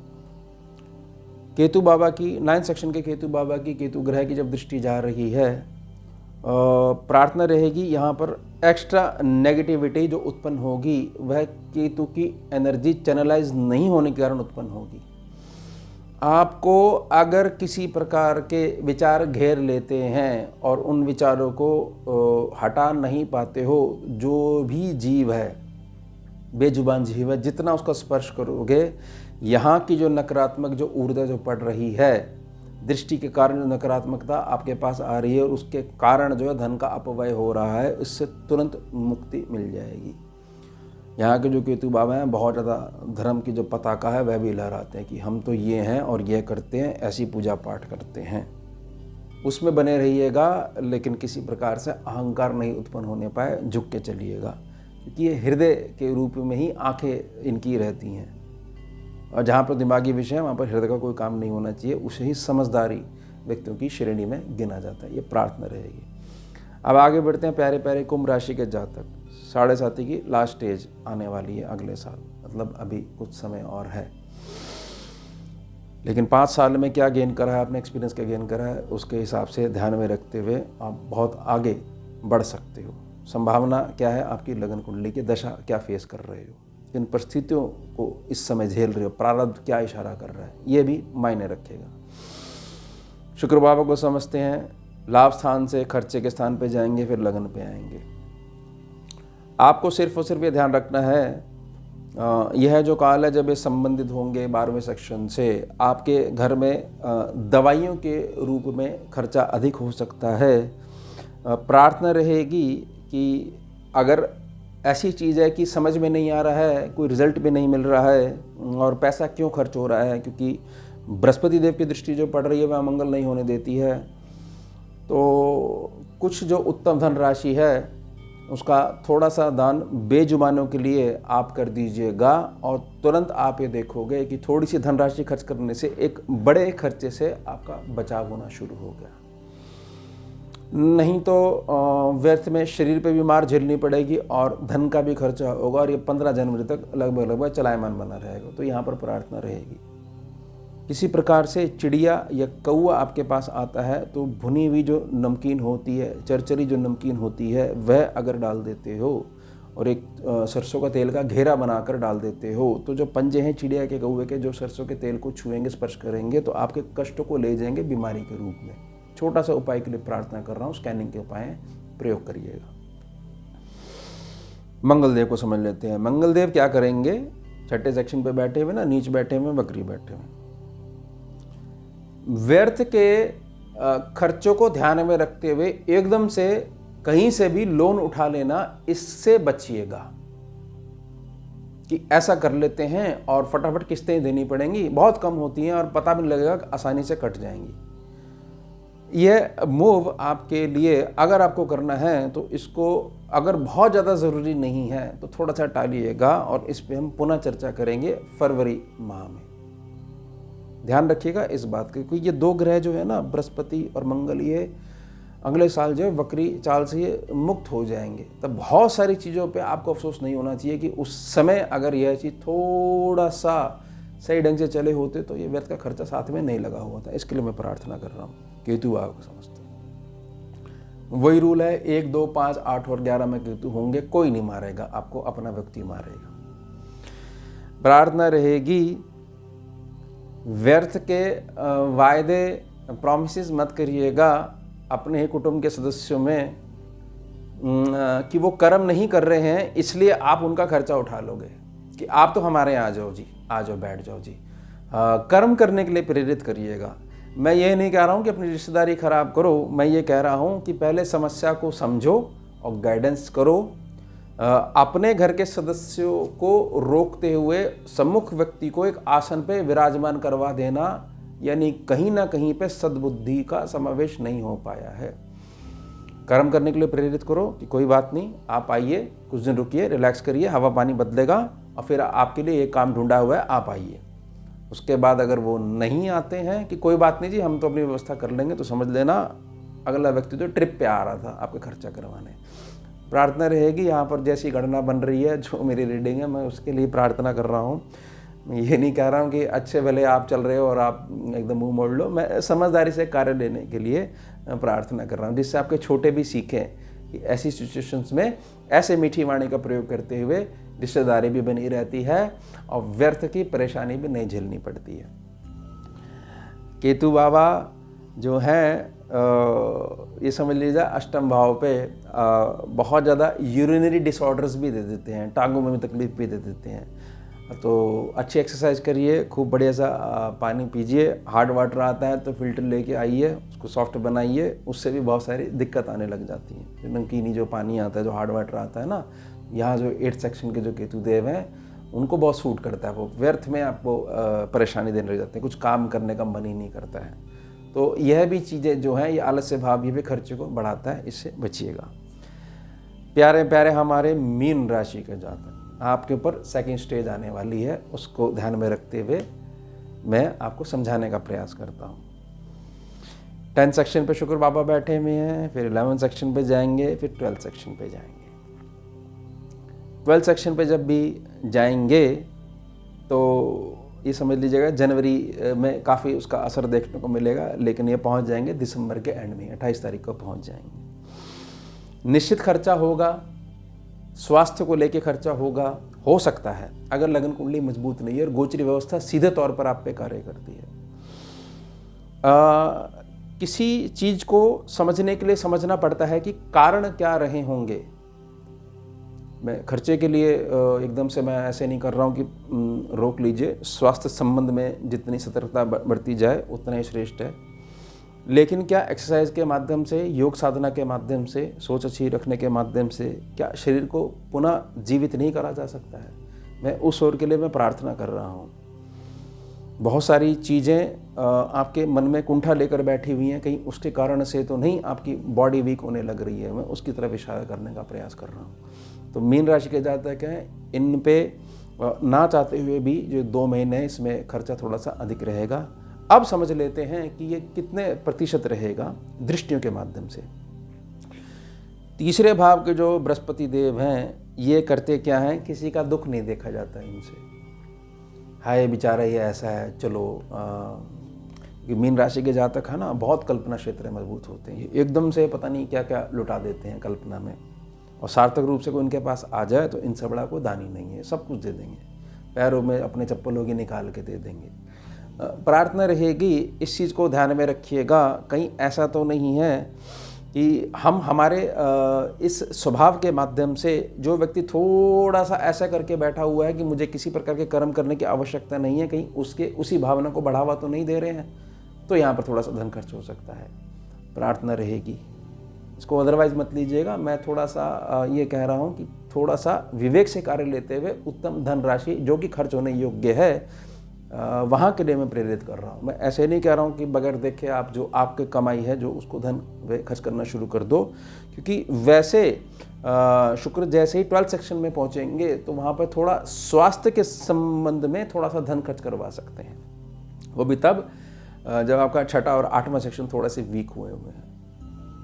Speaker 2: केतु बाबा की 9 सेक्शन के केतु बाबा की, केतु ग्रह की जब दृष्टि जा रही है, प्रार्थना रहेगी यहाँ पर एक्स्ट्रा नेगेटिविटी जो उत्पन्न होगी वह केतु की एनर्जी चैनलाइज नहीं होने के कारण उत्पन्न होगी। आपको अगर किसी प्रकार के विचार घेर लेते हैं और उन विचारों को हटा नहीं पाते हो, जो भी जीव है बेजुबान जीव है, जितना उसका स्पर्श करोगे यहाँ की जो नकारात्मक जो ऊर्जा जो पड़ रही है, दृष्टि के कारण जो नकारात्मकता आपके पास आ रही है और उसके कारण जो है धन का अपव्यय हो रहा है, इससे तुरंत मुक्ति मिल जाएगी। यहाँ के जो केतु बाबा हैं बहुत ज़्यादा धर्म की जो पताका है वह भी लहराते हैं कि हम तो ये हैं और ये करते हैं, ऐसी पूजा पाठ करते हैं। उसमें बने रहिएगा, लेकिन किसी प्रकार से अहंकार नहीं उत्पन्न होने पाए, झुक के चलिएगा, क्योंकि ये हृदय के रूप में ही आंखें इनकी रहती हैं और जहाँ पर दिमागी विषय है वहाँ पर हृदय का कोई काम नहीं होना चाहिए। उसे ही समझदारी व्यक्तियों की श्रेणी में गिना जाता है। ये प्रार्थना रहेगी। अब आगे बढ़ते हैं प्यारे प्यारे कुंभ राशि के जातक। 7.5 की लास्ट स्टेज आने वाली है अगले साल, मतलब अभी कुछ समय और है, लेकिन 5 साल में क्या गेन करा है, अपने एक्सपीरियंस क्या गेन करा है, उसके हिसाब से ध्यान में रखते हुए आप बहुत आगे बढ़ सकते हो। संभावना क्या है, आपकी लगन कुंडली की दशा क्या फेस कर रहे हो, किन परिस्थितियों को इस समय झेल रहे हो, प्रारब्ध क्या इशारा कर रहा है, ये भी मायने रखेगा। शुक्र बाबा को समझते हैं, लाभ स्थान से खर्चे के स्थान पे जाएंगे, फिर लगन पे आएंगे। आपको सिर्फ और सिर्फ ये ध्यान रखना है, यह जो काल है जब ये संबंधित होंगे 12वें सेक्शन से, आपके घर में दवाइयों के रूप में खर्चा अधिक हो सकता है। प्रार्थना रहेगी कि अगर ऐसी चीज़ है कि समझ में नहीं आ रहा है, कोई रिजल्ट भी नहीं मिल रहा है और पैसा क्यों खर्च हो रहा है, क्योंकि बृहस्पति देव की दृष्टि जो पड़ रही है वह मंगल नहीं होने देती है, तो कुछ जो उत्तम धन राशि है उसका थोड़ा सा दान बेजुबानों के लिए आप कर दीजिएगा और तुरंत आप ये देखोगे कि थोड़ी सी धनराशि खर्च करने से एक बड़े खर्चे से आपका बचाव होना शुरू हो गया। नहीं तो व्यर्थ में शरीर पे भी मार झेलनी पड़ेगी और धन का भी खर्चा होगा और ये 15 जनवरी तक लगभग चलायमान बना रहेगा। तो यहाँ पर प्रार्थना रहेगी, किसी प्रकार से चिड़िया या कौआ आपके पास आता है तो भुनी हुई जो नमकीन होती है, चरचरी जो नमकीन होती है, वह अगर डाल देते हो और एक सरसों का तेल का घेरा बनाकर डाल देते हो, तो जो पंजे हैं चिड़िया के कौए के, जो सरसों के तेल को छुएंगे, स्पर्श करेंगे तो आपके कष्टों को ले जाएंगे बीमारी के रूप में। छोटा सा उपाय के लिए प्रार्थना कर रहा हूँ, स्कैनिंग के उपाय प्रयोग करिएगा। मंगल देव को समझ लेते हैं। मंगल देव क्या करेंगे, छठे सेक्शन पे बैठे हुए ना, नीच बैठे हुए, बकरी बैठे हुए। व्यर्थ के खर्चों को ध्यान में रखते हुए एकदम से कहीं से भी लोन उठा लेना, इससे बचिएगा कि ऐसा कर लेते हैं और फटाफट किस्तें देनी पड़ेंगी, बहुत कम होती हैं और पता भी नहीं लगेगा, आसानी से कट जाएंगी। यह मूव आपके लिए अगर आपको करना है तो इसको, अगर बहुत ज़्यादा ज़रूरी नहीं है तो थोड़ा सा टालिएगा और इस पर हम पुनः चर्चा करेंगे फरवरी माह में। ध्यान रखिएगा इस बात के, क्योंकि ये 2 ग्रह जो है ना, बृहस्पति और मंगल, ये अगले साल जो है वक्री चाल से ये मुक्त हो जाएंगे। तब बहुत सारी चीज़ों पे आपको अफसोस नहीं होना चाहिए कि उस समय अगर यह चीज़ थोड़ा सा सही ढंग से चले होते तो ये व्यर्थ का खर्चा साथ में नहीं लगा हुआ था। इसके लिए मैं प्रार्थना कर रहा हूँ। केतु आपको समझते हैं, वही रूल है, 1, 2, 5, 8 और 11 में केतु होंगे, कोई नहीं मारेगा आपको, अपना व्यक्ति मारेगा। प्रार्थना रहेगी, व्यर्थ के वायदे प्रॉमिसेस मत करिएगा अपने ही कुटुंब के सदस्यों में कि वो कर्म नहीं कर रहे हैं इसलिए आप उनका खर्चा उठा लोगे कि आप तो हमारे यहाँ आ जाओ जी, आ जाओ, बैठ जाओ जी। कर्म करने के लिए प्रेरित करिएगा। मैं ये नहीं कह रहा हूँ कि अपनी रिश्तेदारी खराब करो, मैं ये कह रहा हूँ कि पहले समस्या को समझो और गाइडेंस करो। अपने घर के सदस्यों को रोकते हुए सम्मुख व्यक्ति को एक आसन पे विराजमान करवा देना, यानी कहीं ना कहीं पे सद्बुद्धि का समावेश नहीं हो पाया है। कर्म करने के लिए प्रेरित करो कि कोई बात नहीं, आप आइए, कुछ दिन रुकिए, रिलैक्स करिए, हवा पानी बदलेगा और फिर आपके लिए एक काम ढूंढा हुआ है, आप आइए। उसके बाद अगर वो नहीं आते हैं कि कोई बात नहीं जी, हम तो अपनी व्यवस्था कर लेंगे, तो समझ लेना अगला व्यक्ति तो ट्रिप पे आ रहा था आपका खर्चा करवाने। प्रार्थना रहेगी, यहाँ पर जैसी गणना बन रही है, जो मेरी रीडिंग है, मैं उसके लिए प्रार्थना कर रहा हूँ। मैं ये नहीं कह रहा हूँ कि अच्छे भले आप चल रहे हो और आप एकदम मुंह मोड़ लो, मैं समझदारी से कार्य लेने के लिए प्रार्थना कर रहा हूँ, जिससे आपके छोटे भी सीखें कि ऐसी सिचुएशंस में ऐसे मीठी वाणी का प्रयोग करते हुए रिश्तेदारी भी बनी रहती है और व्यर्थ की परेशानी भी नहीं झेलनी पड़ती है। केतु बाबा जो हैं ये समझ लीजिए अष्टम भाव पे बहुत ज़्यादा यूरिनरी डिसऑर्डर्स भी दे देते हैं, टांगों में भी तकलीफ भी दे देते हैं। तो अच्छी एक्सरसाइज करिए, खूब बढ़िया सा पानी पीजिए, हार्ड वाटर आता है तो फिल्टर लेके आइए, उसको सॉफ्ट बनाइए, उससे भी बहुत सारी दिक्कत आने लग जाती है। नमकीनी जो पानी आता है, जो हार्ड वाटर आता है ना, यहाँ जो 8th सेक्शन के जो केतुदेव हैं उनको बहुत सूट करता है, वो व्यर्थ में आपको परेशानी देने लग जाते हैं, कुछ काम करने का मन ही नहीं करता है। तो यह भी चीज़ें जो हैं, ये आलस्य भाव ये भी खर्चे को बढ़ाता है, इससे बचिएगा। प्यारे प्यारे हमारे मीन राशि के जातक, आपके ऊपर सेकंड स्टेज आने वाली है, उसको ध्यान में रखते हुए मैं आपको समझाने का प्रयास करता हूँ। 10th सेक्शन पे शुक्र बाबा बैठे हुए हैं, फिर 11th सेक्शन पे जाएंगे, फिर 12th सेक्शन पे जाएंगे। 12th सेक्शन पे जब भी जाएंगे तो ये समझ लीजिएगा जनवरी में काफ़ी उसका असर देखने को मिलेगा, लेकिन ये पहुंच जाएंगे दिसंबर के एंड में, 28 तारीख को पहुंच जाएंगे। निश्चित खर्चा होगा, स्वास्थ्य को लेके खर्चा होगा, हो सकता है अगर लगन कुंडली मजबूत नहीं है और गोचरी व्यवस्था सीधे तौर पर आप पे कार्य करती है। किसी चीज़ को समझने के लिए समझना पड़ता है कि कारण क्या रहे होंगे। मैं खर्चे के लिए एकदम से मैं ऐसे नहीं कर रहा हूँ कि रोक लीजिए, स्वास्थ्य संबंध में जितनी सतर्कता बढ़ती जाए उतना ही श्रेष्ठ है। लेकिन क्या एक्सरसाइज के माध्यम से, योग साधना के माध्यम से, सोच अच्छी रखने के माध्यम से क्या शरीर को पुनः जीवित नहीं करा जा सकता है? मैं उस ओर के लिए मैं प्रार्थना कर रहा हूँ। बहुत सारी चीज़ें आपके मन में कुंठा लेकर बैठी हुई हैं, कहीं उसके कारण से तो नहीं आपकी बॉडी वीक होने लग रही है, मैं उसकी तरफ इशारा करने का प्रयास कर रहा हूँ। तो मीन राशि के जातक हैं, इन पे ना चाहते हुए भी जो 2 महीने इसमें खर्चा थोड़ा सा अधिक रहेगा। अब समझ लेते हैं कि ये कितने प्रतिशत रहेगा दृष्टियों के माध्यम से। तीसरे भाव के जो बृहस्पति देव हैं, ये करते क्या हैं, किसी का दुख नहीं देखा जाता है इनसे। हाय बेचारा ये ऐसा है, चलो मीन राशि के जातक है ना, बहुत कल्पना क्षेत्र मजबूत होते हैं, एकदम से पता नहीं क्या क्या लुटा देते हैं कल्पना में, और सार्थक रूप से कोई इनके पास आ जाए तो इनसे बड़ा कोई दानी नहीं है, सब कुछ दे देंगे, पैरों में अपने चप्पलों की निकाल के दे देंगे। प्रार्थना रहेगी, इस चीज़ को ध्यान में रखिएगा, कहीं ऐसा तो नहीं है कि हम हमारे इस स्वभाव के माध्यम से जो व्यक्ति थोड़ा सा ऐसा करके बैठा हुआ है कि मुझे किसी प्रकार के कर्म करने की आवश्यकता नहीं है, कहीं उसके उसी भावना को बढ़ावा तो नहीं दे रहे हैं, तो यहाँ पर थोड़ा सा धन खर्च हो सकता है। प्रार्थना रहेगी, इसको अदरवाइज मत लीजिएगा। मैं थोड़ा सा ये कह रहा हूँ कि थोड़ा सा विवेक से कार्य लेते हुए उत्तम धन राशि जो कि खर्च होने योग्य है वहाँ के लिए मैं प्रेरित कर रहा हूँ। मैं ऐसे नहीं कह रहा हूँ कि बगैर देखे आप जो आपके कमाई है जो उसको धन खर्च करना शुरू कर दो, क्योंकि वैसे शुक्र जैसे ही 12th सेक्शन में पहुँचेंगे तो वहाँ पर थोड़ा स्वास्थ्य के संबंध में थोड़ा सा धन खर्च करवा सकते हैं, वो भी तब जब आपका 6ठा और 8वां सेक्शन थोड़ा से वीक हुए हैं,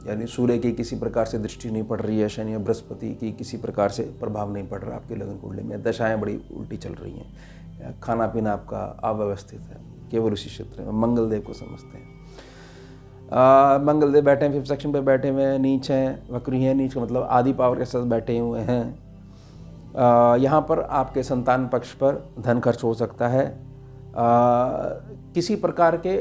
Speaker 2: यानी सूर्य की किसी प्रकार से दृष्टि नहीं पड़ रही है, शनि और बृहस्पति की किसी प्रकार से प्रभाव नहीं पड़ रहा आपकी लगन कुंडली में, दशाएं बड़ी उल्टी चल रही हैं, खाना पीना आपका अव्यवस्थित है, केवल उसी क्षेत्र में मंगल देव को समझते हैं। मंगल देव बैठे हैं 5th सेक्शन पे, बैठे हुए हैं, नीच हैं, वक्री हैं, नीच का मतलब आदि पावर के साथ बैठे हुए हैं। यहाँ पर आपके संतान पक्ष पर धन खर्च हो सकता है। किसी प्रकार के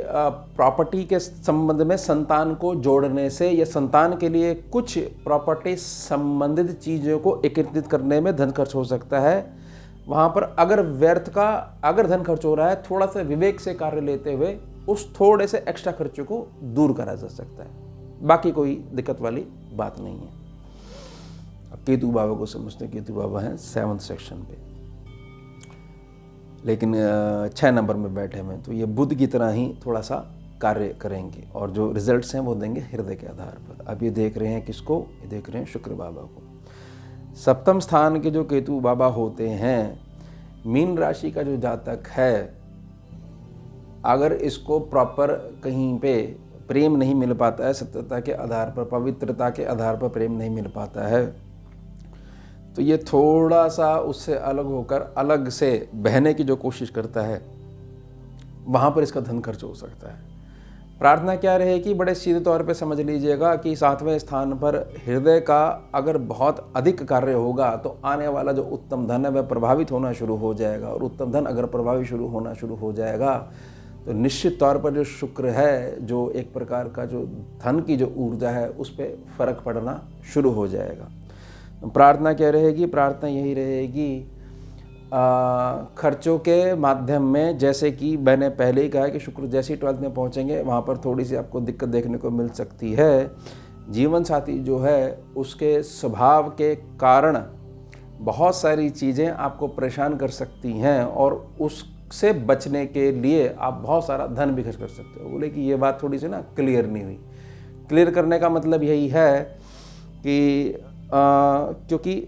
Speaker 2: प्रॉपर्टी के संबंध में संतान को जोड़ने से या संतान के लिए कुछ प्रॉपर्टी संबंधित चीज़ों को एकत्रित करने में धन खर्च हो सकता है। वहाँ पर अगर व्यर्थ का अगर धन खर्च हो रहा है, थोड़ा सा विवेक से कार्य लेते हुए उस थोड़े से एक्स्ट्रा खर्चों को दूर करा जा सकता है, बाकी कोई दिक्कत वाली बात नहीं है। अब केतु बाबा को समझते हैं, केतु बाबा हैं 7th सेक्शन पे, लेकिन 6 नंबर में बैठे हुए, तो ये बुध की तरह ही थोड़ा सा कार्य करेंगे और जो रिजल्ट्स हैं वो देंगे हृदय के आधार पर। अब ये देख रहे हैं किसको, ये देख रहे हैं शुक्र बाबा को। 7वें स्थान के जो केतु बाबा होते हैं, मीन राशि का जो जातक है, अगर इसको प्रॉपर कहीं पे प्रेम नहीं मिल पाता है, सत्यता के आधार पर, पवित्रता के आधार पर प्रेम नहीं मिल पाता है, तो ये थोड़ा सा उससे अलग होकर अलग से बहने की जो कोशिश करता है, वहाँ पर इसका धन खर्च हो सकता है। प्रार्थना क्या रहेगी, बड़े सीधे तौर पे समझ लीजिएगा कि 7वें स्थान पर हृदय का अगर बहुत अधिक कार्य होगा तो आने वाला जो उत्तम धन है वह प्रभावित होना शुरू हो जाएगा, और उत्तम धन अगर प्रभावित होना शुरू हो जाएगा तो निश्चित तौर पर जो शुक्र है, जो एक प्रकार का जो धन की जो ऊर्जा है, उस पर फर्क पड़ना शुरू हो जाएगा। तो प्रार्थना क्या रहेगी? प्रार्थना यही रहेगी खर्चों के माध्यम में, जैसे कि मैंने पहले ही कहा कि शुक्र जैसे ही 12th में पहुंचेंगे वहाँ पर थोड़ी सी आपको दिक्कत देखने को मिल सकती है। जीवन साथी जो है उसके स्वभाव के कारण बहुत सारी चीज़ें आपको परेशान कर सकती हैं और उससे बचने के लिए आप बहुत सारा धन भी खर्च कर सकते हो। बोले कि ये बात थोड़ी सी ना क्लियर नहीं हुई। क्लियर करने का मतलब यही है कि क्योंकि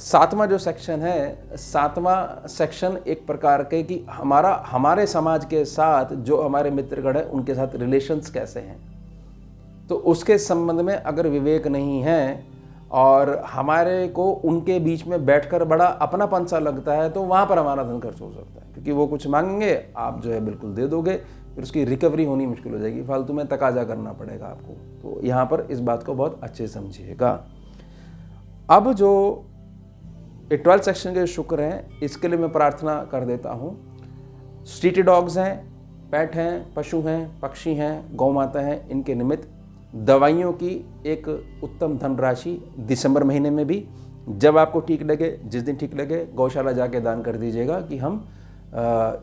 Speaker 2: 7वां जो सेक्शन है, 7वां सेक्शन एक प्रकार के कि हमारे समाज के साथ जो हमारे मित्रगण है उनके साथ रिलेशंस कैसे हैं, तो उसके संबंध में अगर विवेक नहीं है और हमारे को उनके बीच में बैठकर बड़ा अपनापन सा लगता है, तो वहाँ पर हमारा धन खर्च हो सकता है। क्योंकि वो कुछ मांगेंगे, आप जो है बिल्कुल दे दोगे, फिर उसकी रिकवरी होनी मुश्किल हो जाएगी, फालतू में तकाजा करना पड़ेगा आपको। तो यहाँ पर इस बात को बहुत अच्छे समझिएगा। अब जो 12th सेक्शन के शुक्र हैं, इसके लिए मैं प्रार्थना कर देता हूँ। स्ट्रीट डॉग्स हैं, पेट हैं, पशु हैं, पक्षी हैं, गौ माता हैं, इनके निमित्त दवाइयों की एक उत्तम धनराशि दिसंबर महीने में भी जब आपको ठीक लगे, जिस दिन ठीक लगे, गौशाला जाके दान कर दीजिएगा कि हम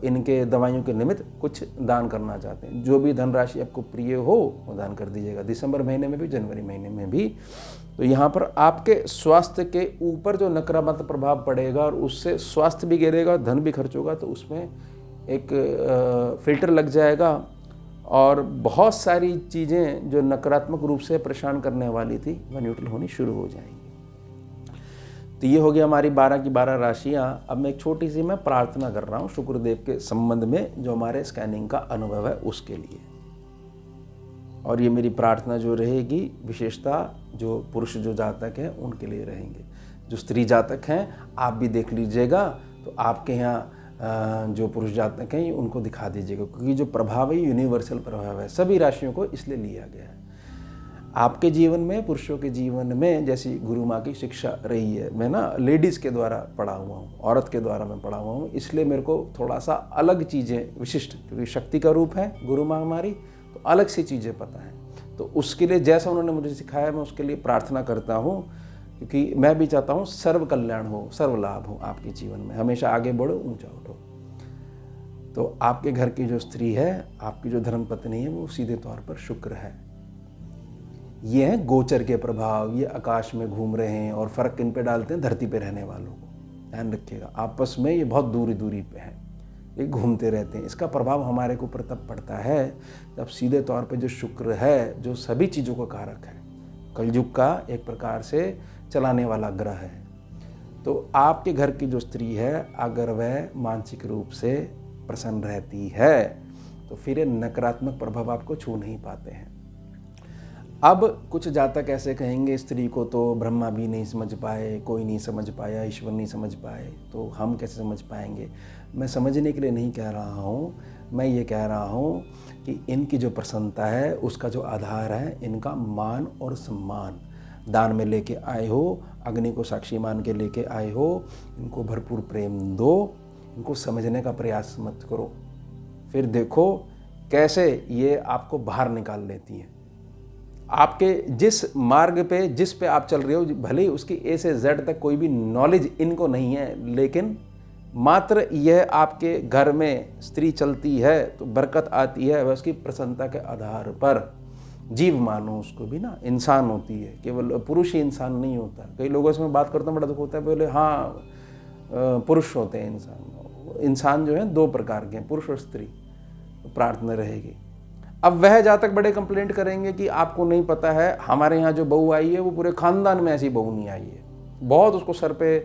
Speaker 2: इनके दवाइयों के निमित्त कुछ दान करना चाहते हैं। जो भी धनराशि आपको प्रिय हो वो दान कर दीजिएगा, दिसंबर महीने में भी, जनवरी महीने में भी। तो यहाँ पर आपके स्वास्थ्य के ऊपर जो नकारात्मक प्रभाव पड़ेगा और उससे स्वास्थ्य भी गिरेगा, धन भी खर्च होगा, तो उसमें एक फिल्टर लग जाएगा और बहुत सारी चीज़ें जो नकारात्मक रूप से परेशान करने वाली थी वह न्यूट्रल होनी शुरू हो जाएंगी। तो ये हो गया हमारी 12 की 12 राशियाँ। अब मैं एक छोटी सी मैं प्रार्थना कर रहा हूँ शुक्रदेव के संबंध में, जो हमारे स्कैनिंग का अनुभव है उसके लिए। और ये मेरी प्रार्थना जो रहेगी विशेषता जो पुरुष जो जातक हैं उनके लिए रहेंगे। जो स्त्री जातक हैं आप भी देख लीजिएगा, तो आपके यहाँ जो पुरुष जातक हैं उनको दिखा दीजिएगा, क्योंकि जो प्रभाव है यूनिवर्सल प्रभाव है, सभी राशियों को इसलिए लिया गया है। आपके जीवन में, पुरुषों के जीवन में जैसी गुरु माँ की शिक्षा रही है, मैं ना लेडीज़ के द्वारा पढ़ा हुआ हूँ, औरत के द्वारा मैं पढ़ा हुआ हूँ, इसलिए मेरे को थोड़ा सा अलग चीज़ें विशिष्ट, क्योंकि शक्ति का रूप है गुरु माँ हमारी, तो अलग सी चीज़ें पता है। तो उसके लिए जैसा उन्होंने मुझे सिखाया मैं उसके लिए प्रार्थना करता हूँ, क्योंकि मैं भी चाहता हूँ सर्व कल्याण हो, सर्व लाभ हो आपके जीवन में, हमेशा आगे बढ़ो, ऊंचा उठो। तो आपके घर की जो स्त्री है, आपकी जो धर्मपत्नी है, वो सीधे तौर पर शुक्र है। ये हैं गोचर के प्रभाव, ये आकाश में घूम रहे हैं और फर्क किन पे डालते हैं? धरती पे रहने वालों को। ध्यान रखिएगा, आपस में ये बहुत दूरी दूरी पे हैं, ये घूमते रहते हैं। इसका प्रभाव हमारे को ऊपर तब पड़ता है जब सीधे तौर पे जो शुक्र है, जो सभी चीज़ों का कारक है, कलयुग का एक प्रकार से चलाने वाला ग्रह है। तो आपके घर की जो स्त्री है, अगर वह मानसिक रूप से प्रसन्न रहती है तो फिर नकारात्मक प्रभाव आपको छू नहीं पाते हैं। अब कुछ जातक ऐसे कहेंगे स्त्री को तो ब्रह्मा भी नहीं समझ पाए, कोई नहीं समझ पाया, ईश्वर नहीं समझ पाए, तो हम कैसे समझ पाएंगे? मैं समझने के लिए नहीं कह रहा हूँ, मैं ये कह रहा हूँ कि इनकी जो प्रसन्नता है उसका जो आधार है इनका मान और सम्मान। दान में लेके आए हो, अग्नि को साक्षी मान के लेके आए हो, इनको भरपूर प्रेम दो, इनको समझने का प्रयास मत करो, फिर देखो कैसे ये आपको बाहर निकाल लेती हैं। आपके जिस मार्ग पे, जिस पे आप चल रहे हो, भले ही उसकी ए से जेड तक कोई भी नॉलेज इनको नहीं है, लेकिन मात्र यह आपके घर में स्त्री चलती है तो बरकत आती है, वह उसकी प्रसन्नता के आधार पर। जीव मानो उसको भी ना, इंसान होती है, केवल पुरुष ही इंसान नहीं होता। कई लोगों से मैं बात करता हूँ, बड़ा दुख होता है, बोले हाँ पुरुष होते हैं इंसान। इंसान जो है दो प्रकार के हैं, पुरुष और स्त्री। तो प्रार्थना रहेगी। अब वह जातक बड़े कंप्लेंट करेंगे कि आपको नहीं पता है, हमारे यहाँ जो बहू आई है वो पूरे खानदान में ऐसी बहू नहीं आई है, बहुत उसको सर पे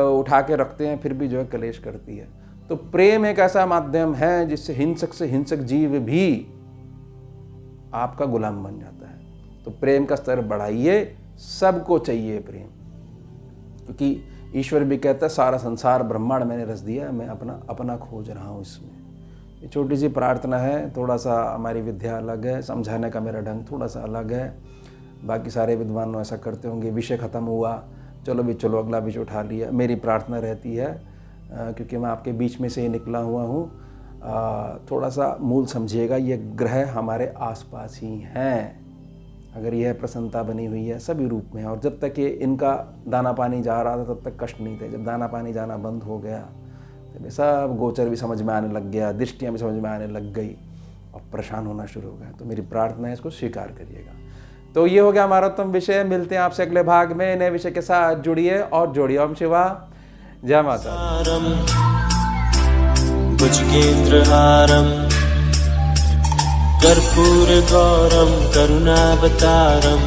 Speaker 2: उठा के रखते हैं, फिर भी जो है कलेश करती है। तो प्रेम एक ऐसा माध्यम है जिससे हिंसक से हिंसक जीव भी आपका गुलाम बन जाता है। तो प्रेम का स्तर बढ़ाइए, सबको चाहिए प्रेम, क्योंकि ईश्वर भी कहता है सारा संसार ब्रह्मांड मैंने रच दिया, मैं अपना अपना खोज रहा हूँ इसमें। ये छोटी सी प्रार्थना है, थोड़ा सा हमारी विद्या अलग है, समझाने का मेरा ढंग थोड़ा सा अलग है। बाकी सारे विद्वान ऐसा करते होंगे, विषय ख़त्म हुआ, चलो अगला विषय उठा लिया। मेरी प्रार्थना रहती है, क्योंकि मैं आपके बीच में से ही निकला हुआ हूँ, थोड़ा सा मूल समझिएगा, ये ग्रह हमारे आसपास ही हैं। अगर यह प्रसन्नता बनी हुई है सभी रूप में, और जब तक ये इनका दाना पानी जा रहा था तब तक कष्ट नहीं थे। जब दाना पानी जाना बंद हो गया तब ये सब गोचर भी समझ में आने लग गया, दृष्टियाँ भी समझ में आने लग गई और परेशान होना शुरू हो गया। तो मेरी प्रार्थना है इसको स्वीकार करिएगा। तो ये हो गया हमारा उत्तम विषय। मिलते हैं आपसे अगले भाग में नए विषय के साथ। जुड़िए और जोड़िए। ओम शिवा जय माता।
Speaker 1: भुजगेन्द्रहारम् कर्पूरगौरं करुणावतारं